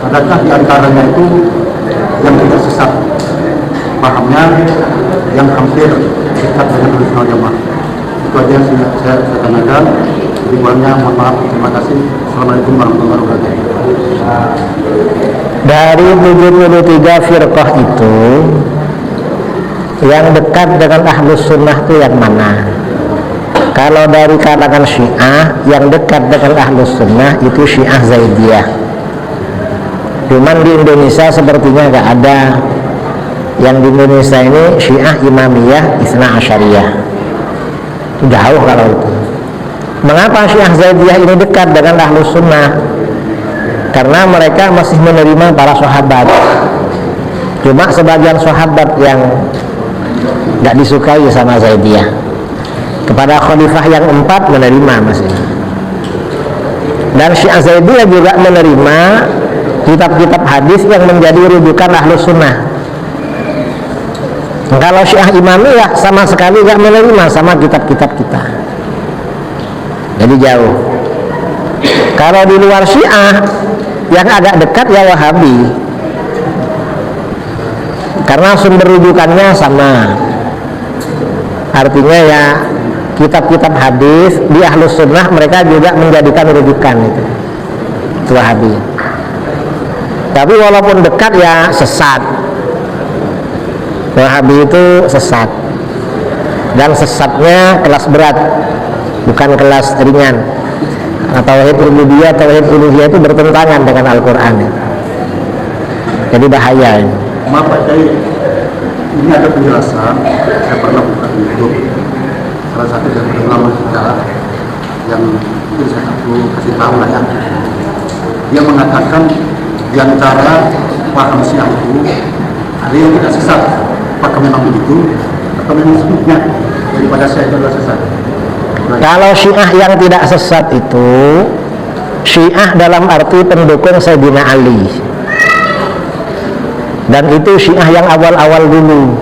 adakah di antaranya itu yang tidak sesat pahamnya, yang hampir dekat dengan Ahlussunnah Jamaah? Itu aja yang saya tanyakan. Dibuatnya, mohon maaf. Terima kasih. Assalamualaikum warahmatullahi wabarakatuh. Dari 73 firqah itu, yang dekat dengan Ahlus Sunnah itu yang mana? Kalau dari kalangan Syiah, yang dekat dengan Ahlus Sunnah itu Syiah Zaidiyah. Cuman di Indonesia sepertinya nggak ada. Yang di Indonesia ini Syiah Imamiyah Itsna Asyariyah. Jauh kalau itu. Mengapa Syiah Zaidiyah ini dekat dengan Ahlus Sunnah? Karena mereka masih menerima para sahabat. Cuma sebagian sahabat yang nggak disukai sama Zaidiyah. Kepada khalifah yang 4 menerima masih. Dan Syiah Zaidiyah juga menerima kitab-kitab hadis yang menjadi rujukan Ahlus Sunnah. Kalau Syiah Imamiyah sama sekali nggak menerima sama kitab-kitab kita. Jadi jauh. Kalau di luar Syiah, yang agak dekat ya Wahabi, karena sumber rujukannya sama. Artinya ya kitab-kitab hadis di Ahlus Sunnah mereka juga menjadikan rujukan itu Wahabi. Tapi walaupun dekat ya sesat. Wahabi itu sesat, dan sesatnya kelas berat, bukan kelas ringan. Tauhid rububiyah, tauhid uluhiyah itu bertentangan dengan Al-Quran. Jadi bahaya ini. Maaf Pak Kiai, ini ada penjelasan. Saya pernah buka di YouTube salah satu dari ulama kita yang mungkin saya kasih tahu lah ya. Dia mengatakan di antara paham Syiah itu ada yang tidak sesat. Apakah memang begitu atau memang sebutnya daripada saya itu adalah sesat? Kalau Syiah yang tidak sesat itu Syiah dalam arti pendukung Sayyidina Ali, dan itu Syiah yang awal-awal dulu.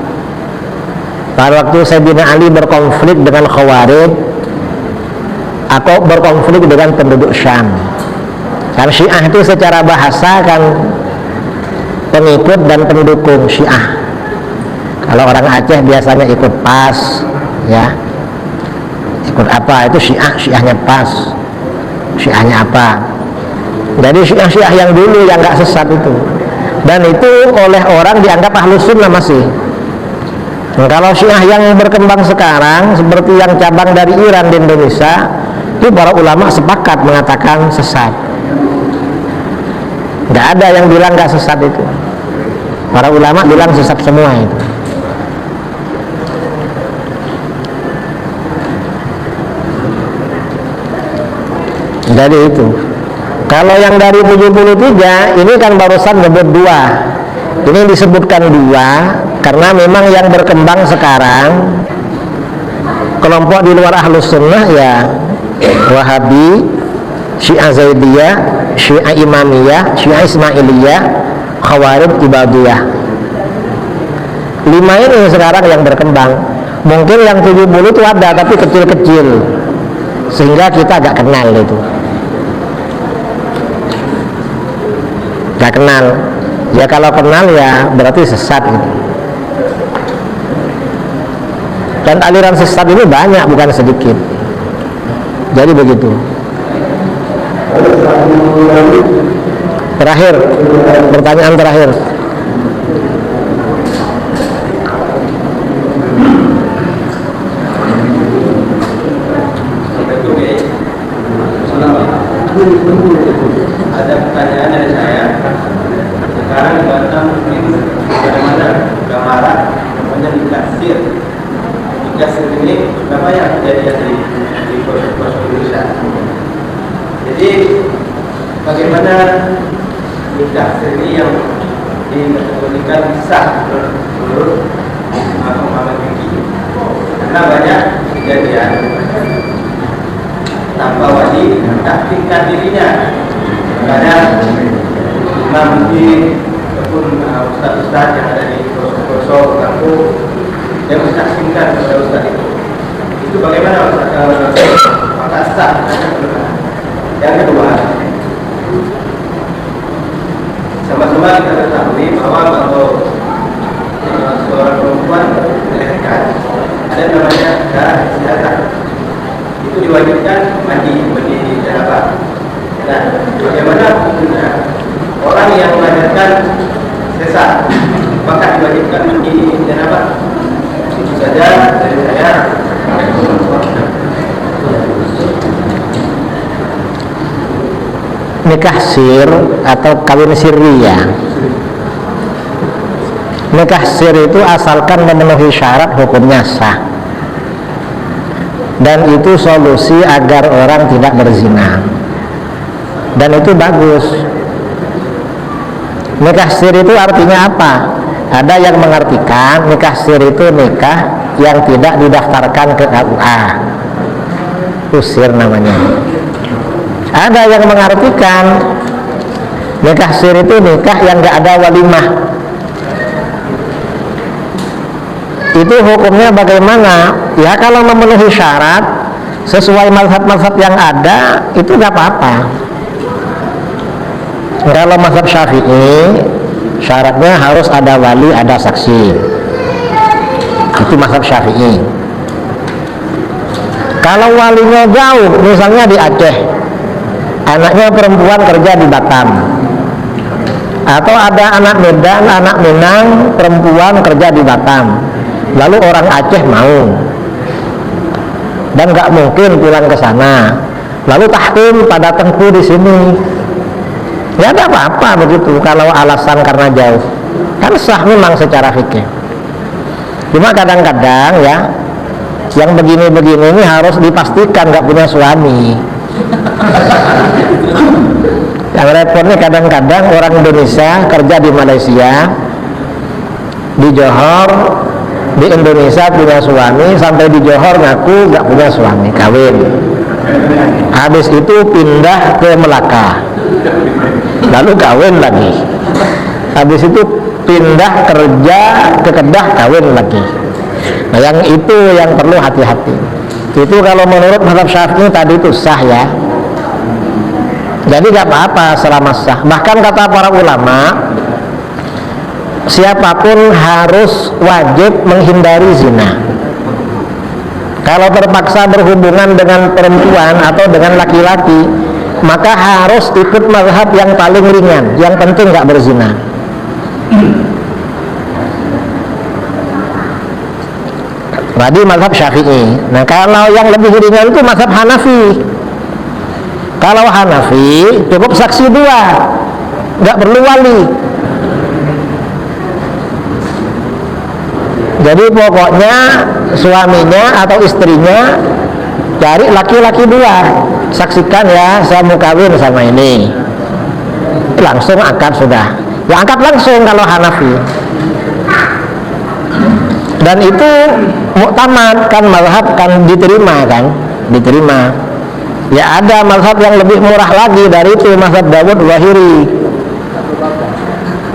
Pada waktu Sayyidina Ali berkonflik dengan Khawarij atau berkonflik dengan penduduk Syam. Kan Syiah itu secara bahasa kan pengikut dan pendukung Syiah. Kalau orang Aceh biasanya ikut PAS, ya. Ikut apa? Itu Syiah, Syiahnya PAS, Syiahnya apa? Jadi Syiah yang dulu yang nggak sesat itu, dan itu oleh orang dianggap Ahlus Sunnah masih. Nah, kalau Syiah yang berkembang sekarang seperti yang cabang dari Iran di Indonesia, itu para ulama sepakat mengatakan sesat. Nggak ada yang bilang nggak sesat itu. Para ulama bilang sesat semua itu. Jadi itu. Kalau yang dari 73 ini kan barusan nyebut 2. Ini disebutkan 2 karena memang yang berkembang sekarang kelompok di luar Ahlus Sunnah ya Wahabi, Syiah Zaidiyah, Syiah Imamiyah, Syiah Ismailiyah, Khawarij, Ibadiyah. 5 ini sekarang yang berkembang. Mungkin yang 70 itu ada tapi kecil-kecil sehingga kita agak kenal itu. Gak kenal ya, kalau kenal ya berarti sesat gitu. Dan aliran sesat ini banyak, bukan sedikit. Jadi begitu. Terakhir, pertanyaan terakhir. Ada pertanyaan dari saya. nikah siri ini sudah banyak kejadian di proses Indonesia. Jadi bagaimana nikah siri yang dikategorikan sah menurut Muhammad fikih? Karena banyak kejadian tanpa wali taktikkan dirinya. Kadang imam masjid ataupun ustaz-ustaz yang ada di pelosok kampung dia menyaksikan kepada ustaz itu bagaimana maka sah. Yang kedua, sama-sama kita ketahui bahwa kalau seorang perempuan melahirkan ada namanya darah istihada, itu diwajibkan mandi janabah. Nah, bagaimana hukumnya orang yang melahirkan sesat, apakah diwajibkan mandi janabah? Itu saja dari saya. Nikah sir atau kawin sirriyah. Nikah sir itu asalkan memenuhi syarat hukumnya sah, dan itu solusi agar orang tidak berzina, dan itu bagus. Nikah sir itu artinya apa? Ada yang mengartikan nikah sir itu nikah yang tidak didaftarkan ke KUA, usir namanya. Ada yang mengartikan nikah sir itu nikah yang gak ada walimah. Itu hukumnya bagaimana? Ya kalau memenuhi syarat sesuai mazhab-mazhab yang ada itu gak apa-apa. Kalau mazhab Syafi'i syaratnya harus ada wali, ada saksi. Itu mazhab Syafi'i. Kalau walinya jauh, misalnya di Aceh, anaknya perempuan kerja di Batam, atau ada anak Medan, anak Minang, perempuan kerja di Batam, lalu orang Aceh mau dan nggak mungkin pulang ke sana, lalu tahkim pada tengku di sini, ya ada apa-apa begitu. Kalau alasan karena jauh, kan sah memang secara fikih. Cuma kadang-kadang ya yang begini-begini ini harus dipastikan nggak punya suami. Yang repotnya kadang-kadang orang Indonesia kerja di Malaysia, di Johor, di Indonesia punya suami, sampai di Johor ngaku nggak punya suami, kawin. Habis itu pindah ke Melaka, lalu kawin lagi. Habis itu pindah kerja ke Kedah, kawin lagi. Nah yang itu yang perlu hati-hati. Itu kalau menurut mazhab Syafi'i tadi itu sah ya. Jadi gak apa-apa selama sah. Bahkan kata para ulama, siapapun harus wajib menghindari zina. Kalau terpaksa berhubungan dengan perempuan atau dengan laki-laki, maka harus ikut mazhab yang paling ringan. Yang penting gak berzina. Tadi mazhab Syafi'i. Nah kalau yang lebih ringan itu mazhab Hanafi. Kalau Hanafi cukup saksi dua, nggak perlu wali. Jadi pokoknya suaminya atau istrinya cari laki-laki dua, saksikan ya saya mau kawin sama ini, langsung akad sudah. Ya akad langsung kalau Hanafi. Dan itu muktamad kan, mazhab kan diterima kan, diterima. Ya ada mazhab yang lebih murah lagi dari itu, mazhab Dawud Zahiri.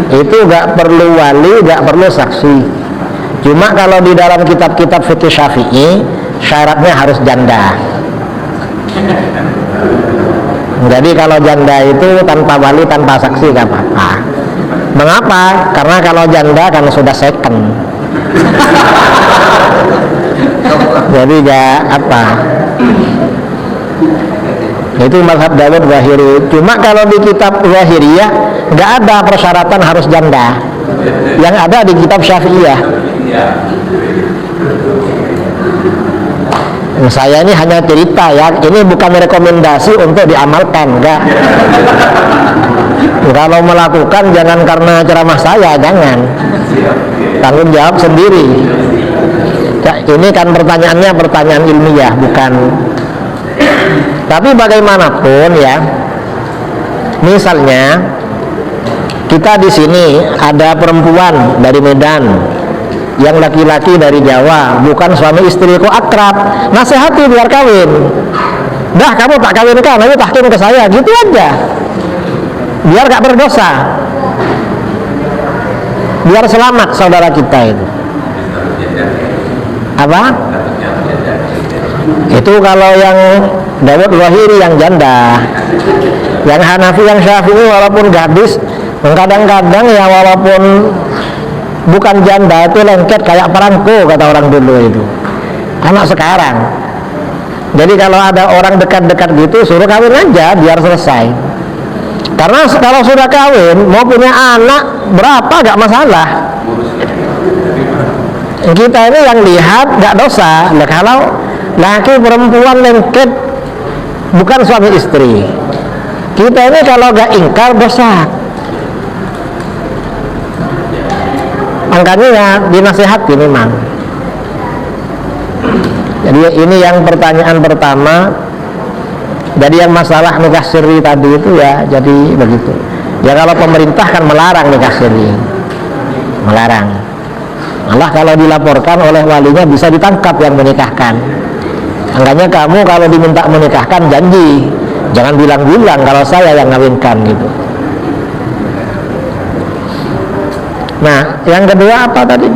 Itu gak perlu wali, gak perlu saksi. Cuma kalau di dalam kitab-kitab fikih Syafi'i syaratnya harus janda. Jadi kalau janda itu tanpa wali, tanpa saksi gak apa-apa. Mengapa? Karena kalau janda kan sudah second. Jadi gak apa. Itu mazhab Dawud Zahiri. Cuma kalau di kitab Zahiriyah nggak ada persyaratan harus janda. Yang ada di kitab Syafi'iyah. Saya ini hanya cerita ya, ini bukan rekomendasi untuk diamalkan, enggak. Kalau melakukan jangan karena ceramah saya, jangan. Tanggung jawab sendiri. Ini kan pertanyaannya pertanyaan ilmiah, bukan. Tapi bagaimanapun ya, misalnya kita di sini ada perempuan dari Medan, yang laki-laki dari Jawa, bukan suami istri kok akrab, nasihati biar kawin. Dah kamu tak kawinkan, nanti tahkim ke saya, gitu aja. Biar gak berdosa, biar selamat saudara kita itu. Apa? Itu kalau yang Dawud Zahiri yang janda. Yang Hanafi, yang Syafi'i walaupun gadis, kadang-kadang ya walaupun bukan janda itu lengket kayak perangko, kata orang dulu itu. Anak sekarang. Jadi kalau ada orang dekat-dekat gitu, suruh kawin aja biar selesai. Karena kalau sudah kawin, mau punya anak berapa gak masalah. Kita ini yang lihat gak dosa. Nah, kalau laki perempuan lengket bukan suami istri, kita ini kalau gak ingkar dosa. Makanya ya dinasihati memang. Jadi ini yang pertanyaan pertama. Jadi yang masalah nikah siri tadi itu ya jadi begitu. Ya kalau pemerintah kan melarang nikah siri, melarang. Malah kalau dilaporkan oleh walinya bisa ditangkap yang menikahkan. Makanya kamu kalau diminta menikahkan janji, jangan bilang-bilang kalau saya yang ngawinkan gitu. Nah, yang kedua apa tadi?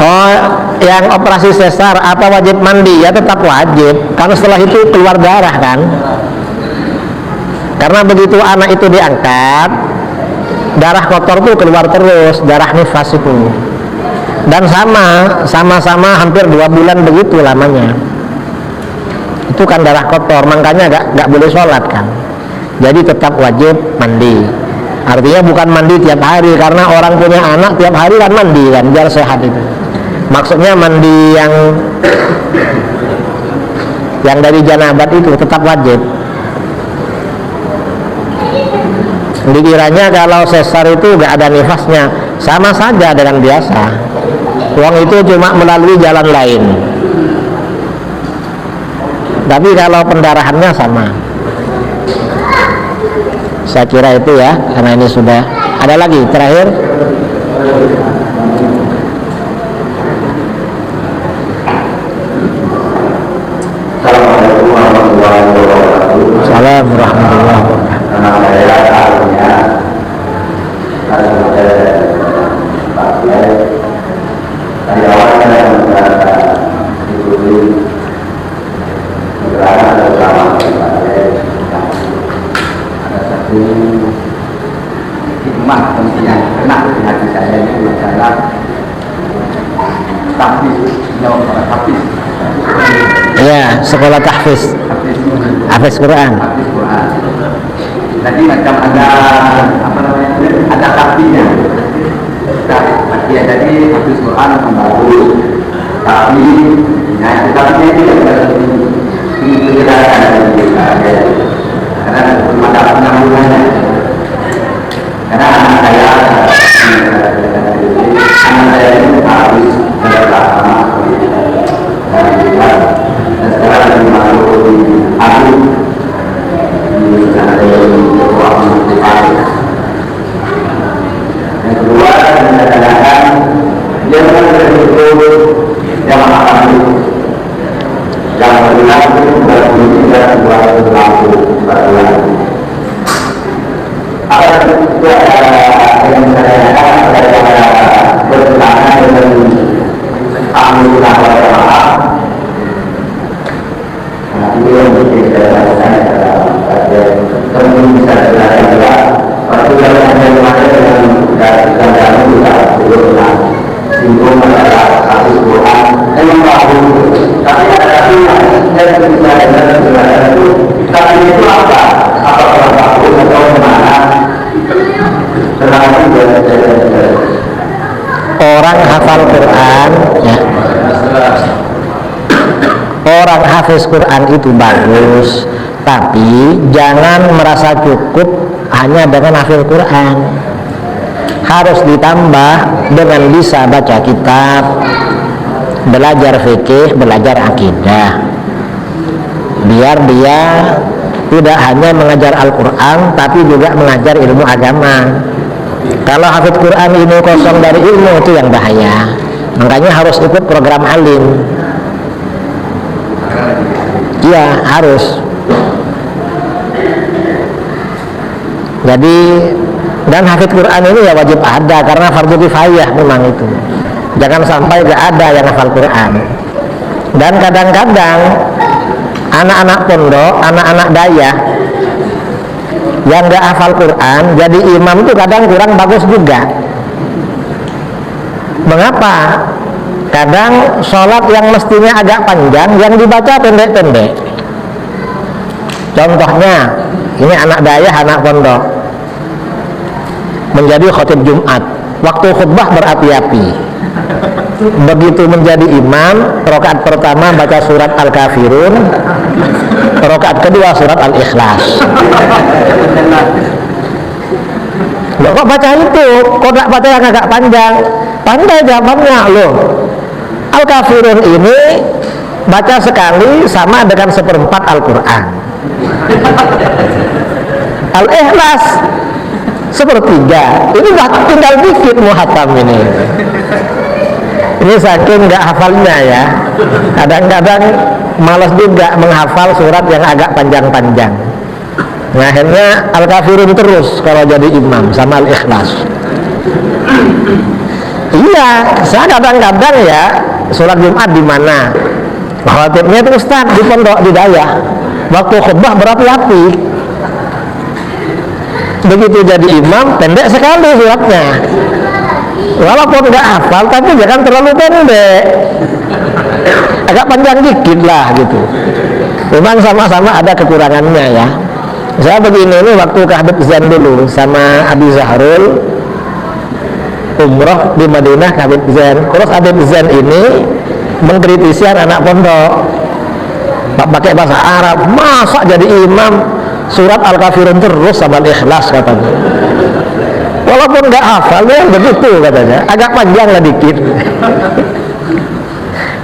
Oh, yang operasi sesar apa wajib mandi? Ya tetap wajib, karena setelah itu keluar darah kan. Karena begitu anak itu diangkat, darah kotor tuh keluar terus, darah nifas itu. Dan sama-sama hampir 2 bulan begitu lamanya. Itu kan darah kotor, makanya gak boleh sholat kan. Jadi tetap wajib mandi. Artinya bukan mandi tiap hari, karena orang punya anak tiap hari kan mandi kan, biar sehat itu. Maksudnya mandi yang dari janabat itu tetap wajib. Dikiranya kalau sesar itu gak ada nifasnya, sama saja dengan biasa. Uang itu cuma melalui jalan lain. Tapi kalau pendarahannya sama. Saya kira itu ya, karena ini sudah ada lagi terakhir. Assalamualaikum warahmatullahi wabarakatuh. Assalamualaikum warahmatullahi wabarakatuh. Nama saya Arya. Dari awal saya ikuti gerakan bersama hikmah yang kena di hati saya itu adalah tahfiz, tahfiz. Ya, sekolah tahfiz, hafiz Quran. Jadi macam ada apa namanya? Ada tahfiznya. Ya, jadi hafiz Quran yang bagus. Tapi, nah, tahfiznya itu tidak ada. Karena belum ada penanggungannya. Karena anak saya itu habis bersama dan sekarang lagi masuk di Abu di sana ruang motivasi. Yang kedua, saya katakan dia bukan betul yang akan yang berlaku berbeda buat berlaku berlaku. Apa itu yang saya katakan bertentangan dengan Alhamdulillah berjamaah. Nah, itu yang bikin saya lakukan tentu bisa dijelaskan juga. Pertugas yang saya kemarin dengan dalam juga sebelumnya singgung adalah satu Quran memang bagus, tapi ada yang bisa dijelaskan itu. Tapi itu apa? Apakah bagus atau mana? Terlalu Orang hafal Quran ya. Orang hafiz Quran itu bagus, tapi jangan merasa cukup hanya dengan hafal Quran. harus ditambah dengan bisa baca kitab, belajar fikih, belajar akidah, biar dia tidak hanya mengajar Al-Quran tapi juga mengajar ilmu agama. Kalau hafidz Quran ini kosong dari ilmu, itu yang bahaya. Makanya harus ikut program alim. Iya, harus. Jadi, dan hafidz Quran ini ya wajib ada, karena fardu kifayah memang itu. Jangan sampai gak ada yang hafal Quran. Dan kadang-kadang anak-anak pondok, anak-anak dayah yang gak hafal Quran jadi imam itu kadang kurang bagus juga. Mengapa? Kadang sholat yang mestinya agak panjang yang dibaca pendek-pendek. Contohnya, ini anak dayah, anak pondok menjadi khotib Jumat, waktu khutbah berapi-api. Begitu menjadi imam, rakaat pertama baca surat Al-Kafirun, rakaat kedua surat Al-Ikhlas. Loh, kok baca itu? Kok gak baca yang agak panjang? Pandai jawabannya loh. Al-Kafirun ini baca sekali sama dengan seperempat Al-Quran. Al-Ikhlas sepertiga. Ini tinggal dikit muhatam ini. Ini saking nggak hafalnya ya. Kadang-kadang malas juga menghafal surat yang agak panjang-panjang. Nah, akhirnya Al-Kafirun terus kalau jadi imam sama Al-Ikhlas. Iya, saya kadang-kadang ya sholat Jumat di mana? Khatibnya itu Ustaz di pondok di Dayah. Waktu khutbah berapi-api. Begitu jadi imam pendek sekali suratnya. Walaupun nggak hafal tapi jangan terlalu pendek. Agak panjang dikit lah gitu. Memang sama-sama ada kekurangannya ya. Saya begini, ini waktu ke Habib Zain dulu sama Abi Zahrul umroh di Madinah ke Habib Zain. Terus Habib Zain ini mengkritisi anak pondok pakai bahasa Arab, masa jadi imam surat Al-Kafirun terus sama Al-Ikhlas katanya. Walaupun nggak hafal ya begitu katanya, agak panjang lah dikit.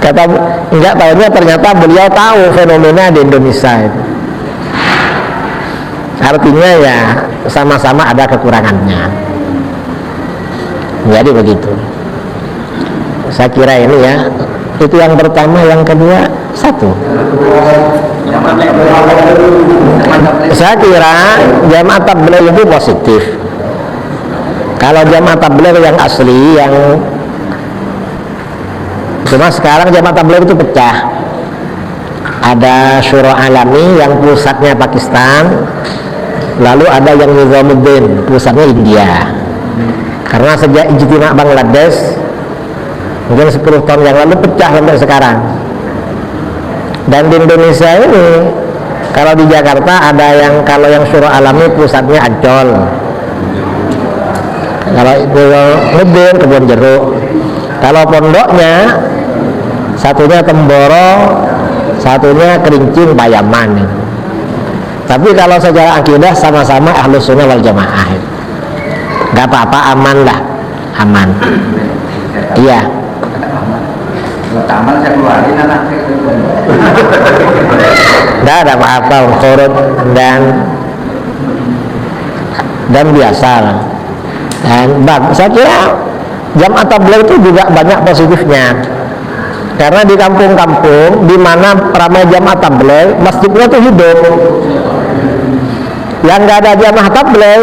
Kata nggak tahunya ternyata beliau tahu fenomena di Indonesia itu. Artinya ya sama-sama ada kekurangannya. Jadi begitu. Saya kira ini ya. Itu yang pertama, yang kedua satu. Saya kira jamaah tabligh itu positif. Kalau jamaah tabligh yang asli, yang cuma sekarang jamaah tabligh itu pecah. Ada Syura Alami yang pusatnya Pakistan, lalu ada yang Nizamuddin, pusatnya India. Karena sejak ijtima Bangladesh mungkin 10 tahun yang lalu pecah sampai sekarang. Dan di Indonesia ini, kalau di Jakarta ada yang, kalau yang Syura Alami pusatnya Ancol, kalau itu Ngebin, Kebon Jeruk. Kalau pondoknya satunya Temboro, satunya Kerincing, Payaman. Tapi kalau secara akidah sama-sama Ahlus Sunnah wal Jamaah. Gak apa-apa, aman lah, aman. Iya. Taman saya keluarin anak saya. Tidak ada apa-apa, khurut dan biasa lah. Dan saya kira jamaah tabligh itu juga banyak positifnya. Karena di kampung-kampung di mana ramai jamaah tabligh, masjidnya itu hidup. Yang nggak ada jamaah tabligh,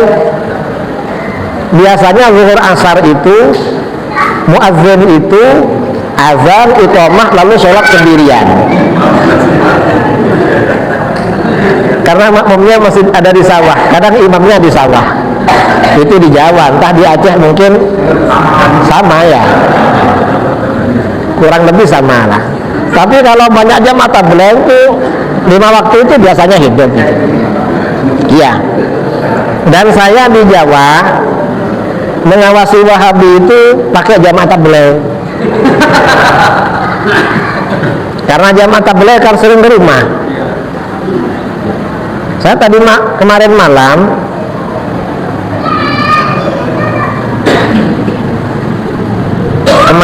biasanya zuhur asar itu muazzin itu azan, iqamah, lalu sholat sendirian. Karena makmumnya masih ada di sawah, kadang imamnya di sawah. Itu di Jawa, entah di Aceh mungkin sama ya, kurang lebih sama lah. Tapi kalau banyak jamaah tabligh itu 5 waktu itu biasanya hidup. Iya. Dan saya di Jawa mengawasi Wahabi itu pakai jamaah tabligh. Karena jamaah tabligh kan sering ke rumah. Saya tadi kemarin malam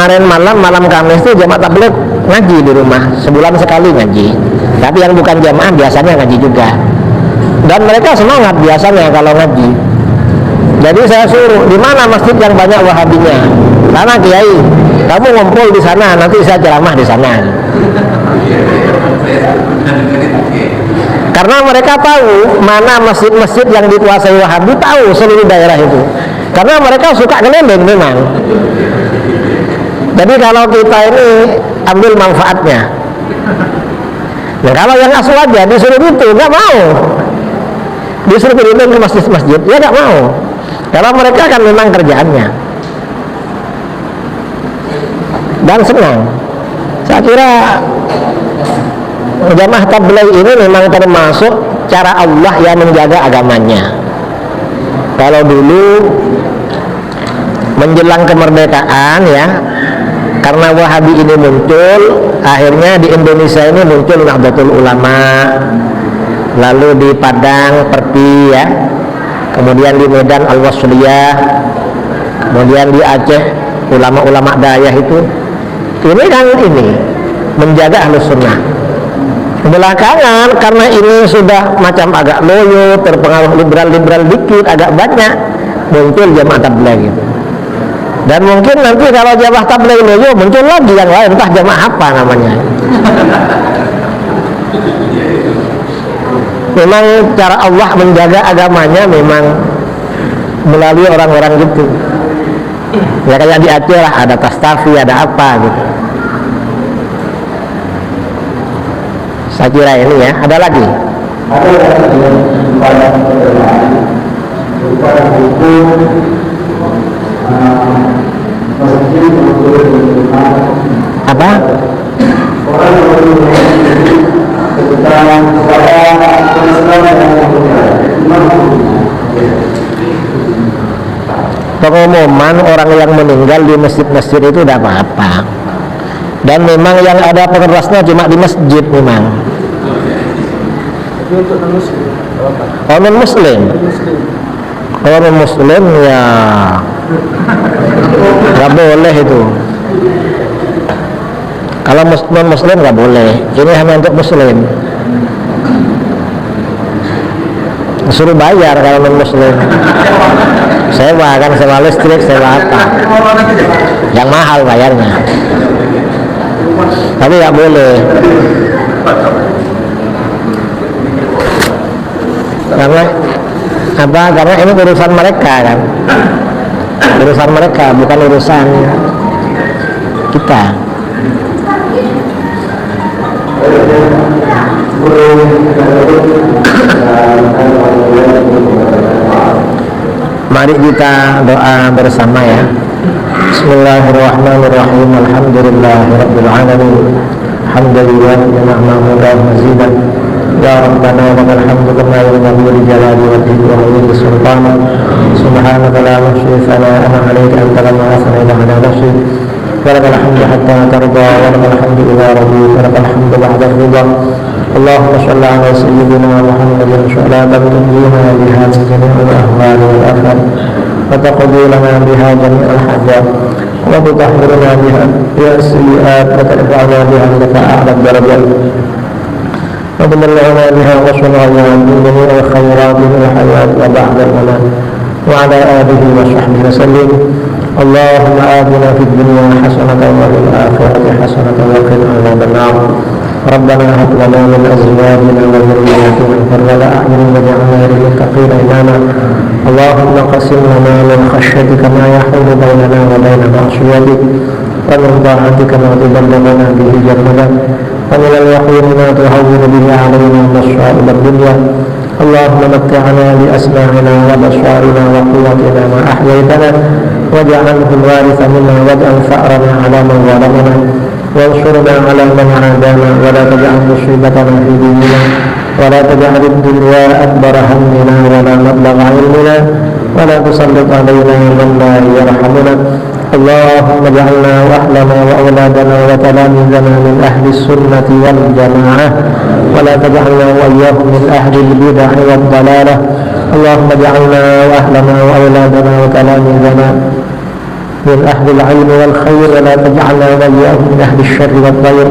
Kemarin malam Kamis itu jamaah tabligh ngaji di rumah, sebulan sekali ngaji. Tapi yang bukan jamaah biasanya ngaji juga. Dan mereka semangat biasanya kalau ngaji. Jadi saya suruh, di mana masjid yang banyak Wahabinya? Sana Kiai, kamu ngumpul di sana, nanti saya ceramah di sana. Karena mereka tahu mana masjid-masjid yang dikuasai Wahabi, tahu seluruh daerah itu. Karena mereka suka keliling memang. Jadi kalau kita ini ambil manfaatnya. Nah, kalau yang asuh aja disuruh itu nggak mau, disuruh keliling ke masjid-masjid, ya nggak mau. Karena mereka kan memang kerjaannya dan senang. Saya kira jamaah tabligh ini memang termasuk cara Allah yang menjaga agamanya. Kalau dulu menjelang kemerdekaan ya, karena Wahabi ini muncul, akhirnya di Indonesia ini muncul Nahdlatul Ulama, lalu di Padang Perpi ya, kemudian di Medan Al-Wasliyah, kemudian di Aceh ulama-ulama dayah itu. Ini kan ini menjaga Ahlus Sunnah. Belakangan karena ini sudah macam agak loyo, terpengaruh liberal-liberal dikit, agak banyak, muncul jamaah tabligh gitu. Dan mungkin nanti kalau jamaah tabligh loyo muncul lagi yang lain, entah jamaah apa namanya. Memang cara Allah menjaga agamanya memang melalui orang-orang gitu. Ya kayak di Aceh lah, ada Tastafi, ada apa gitu. Saya kira ini ya, ada lagi. Ada yang upaya perbedaan, upaya hukum, masjid untuk Apa? orang yang berhubungan tentang upaya Islam Pengumuman orang yang meninggal di masjid-masjid itu tidak apa-apa. Dan memang yang ada pengerasnya cuma di masjid memang. Tapi untuk non-muslim, Oh, non-muslim. Kalau non-muslim ya nggak boleh itu. Kalau non-muslim nggak boleh. Ini hanya untuk muslim. Suruh bayar kalau non-muslim. Sewa kan, sewa listrik, sewa apa? Yang mahal bayarnya. Tapi nggak boleh. Karena apa? Karena ini urusan mereka kan, urusan mereka bukan urusan kita. Mari kita doa bersama ya. Bismillahirrahmanirrahim. Alhamdulillahirabbil alamin. Hamdalillah wa ni'mahu wa mazidan. Ya Rabbana lakal hamdu kama yanbaghi li jalali wajhika wa li sultanik. Subhanaka la nuhsi thana'an 'alaika anta kama asnayta 'ala nafsik. Wa lakal hamdu hatta tarda wa lakal hamdu idza radita wa lakal hamdu ba'da ridha. Allahumma shalli 'ala sayyidina Muhammadin salatan tunjina biha min jami'il ahwali wal afat wa taqdi lana biha jami'al hajat wa tutahhiruna biha ya sayyi'at wa tarfa'na biha laka a'la darajat وتبلغنا بها وصلنا من جميع الخيرات في الحياة وبعد الممات وعلى آله وصحبه وسلم. اللهم آتنا في الدنيا حسنة وفي الآخرة حسنة وقنا عذاب النار. ربنا هب لنا من أزواجنا وذرياتنا قرة أعين واجعلنا للمتقين إماما. اللهم قسم لنا من خشيتك ما يحول بيننا وبين معصيتك ومن طاعتك ما تبلغنا به جنتك ومن اليقين ما تهون به علينا مصائب الدنيا. اللهم متعنا بأسماعنا وبصارنا وقوتنا ما أحييتنا واجعله الوارث منا واجعل ثأرنا على من ظلمنا وانصرنا على من عادانا ولا تجعل مصيبتنا في ديننا ولا تجعل الدنيا أكبر همنا ولا مبلغ علمنا ولا تسلط علينا من لا يرحمنا. اللهم اجعلنا واهلنا واولادنا وتلاميذنا من اهل السنه والجماعه ولا تجعلنا واياهم من اهل البدع والضلاله. اللهم اجعلنا واهلنا واولادنا وتلاميذنا من أهل العلم والخير ولا تجعلنا وإياهم من أهل الشر والضير.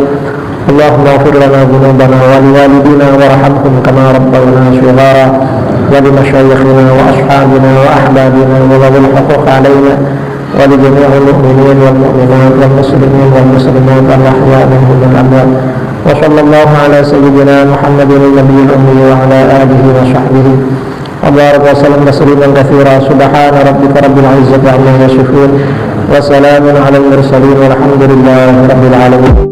اللهم اغفر لنا ذنوبنا ولوالدينا وارحمهم كما ربونا صغارا، ولمشايخنا وأصحابنا وأحبابنا وذوي الحقوق علينا، ولجميع المؤمنين والمؤمنات والمسلمين والمسلمات الأحياء منهم والأموات. وصلى الله على سيدنا محمد النبي الأمي وعلى آله وصحبه وبارك وسلم تسليما كثيرا. سبحان ربك رب العزة عما يصفون وسلام على المرسلين والحمد لله رب العالمين.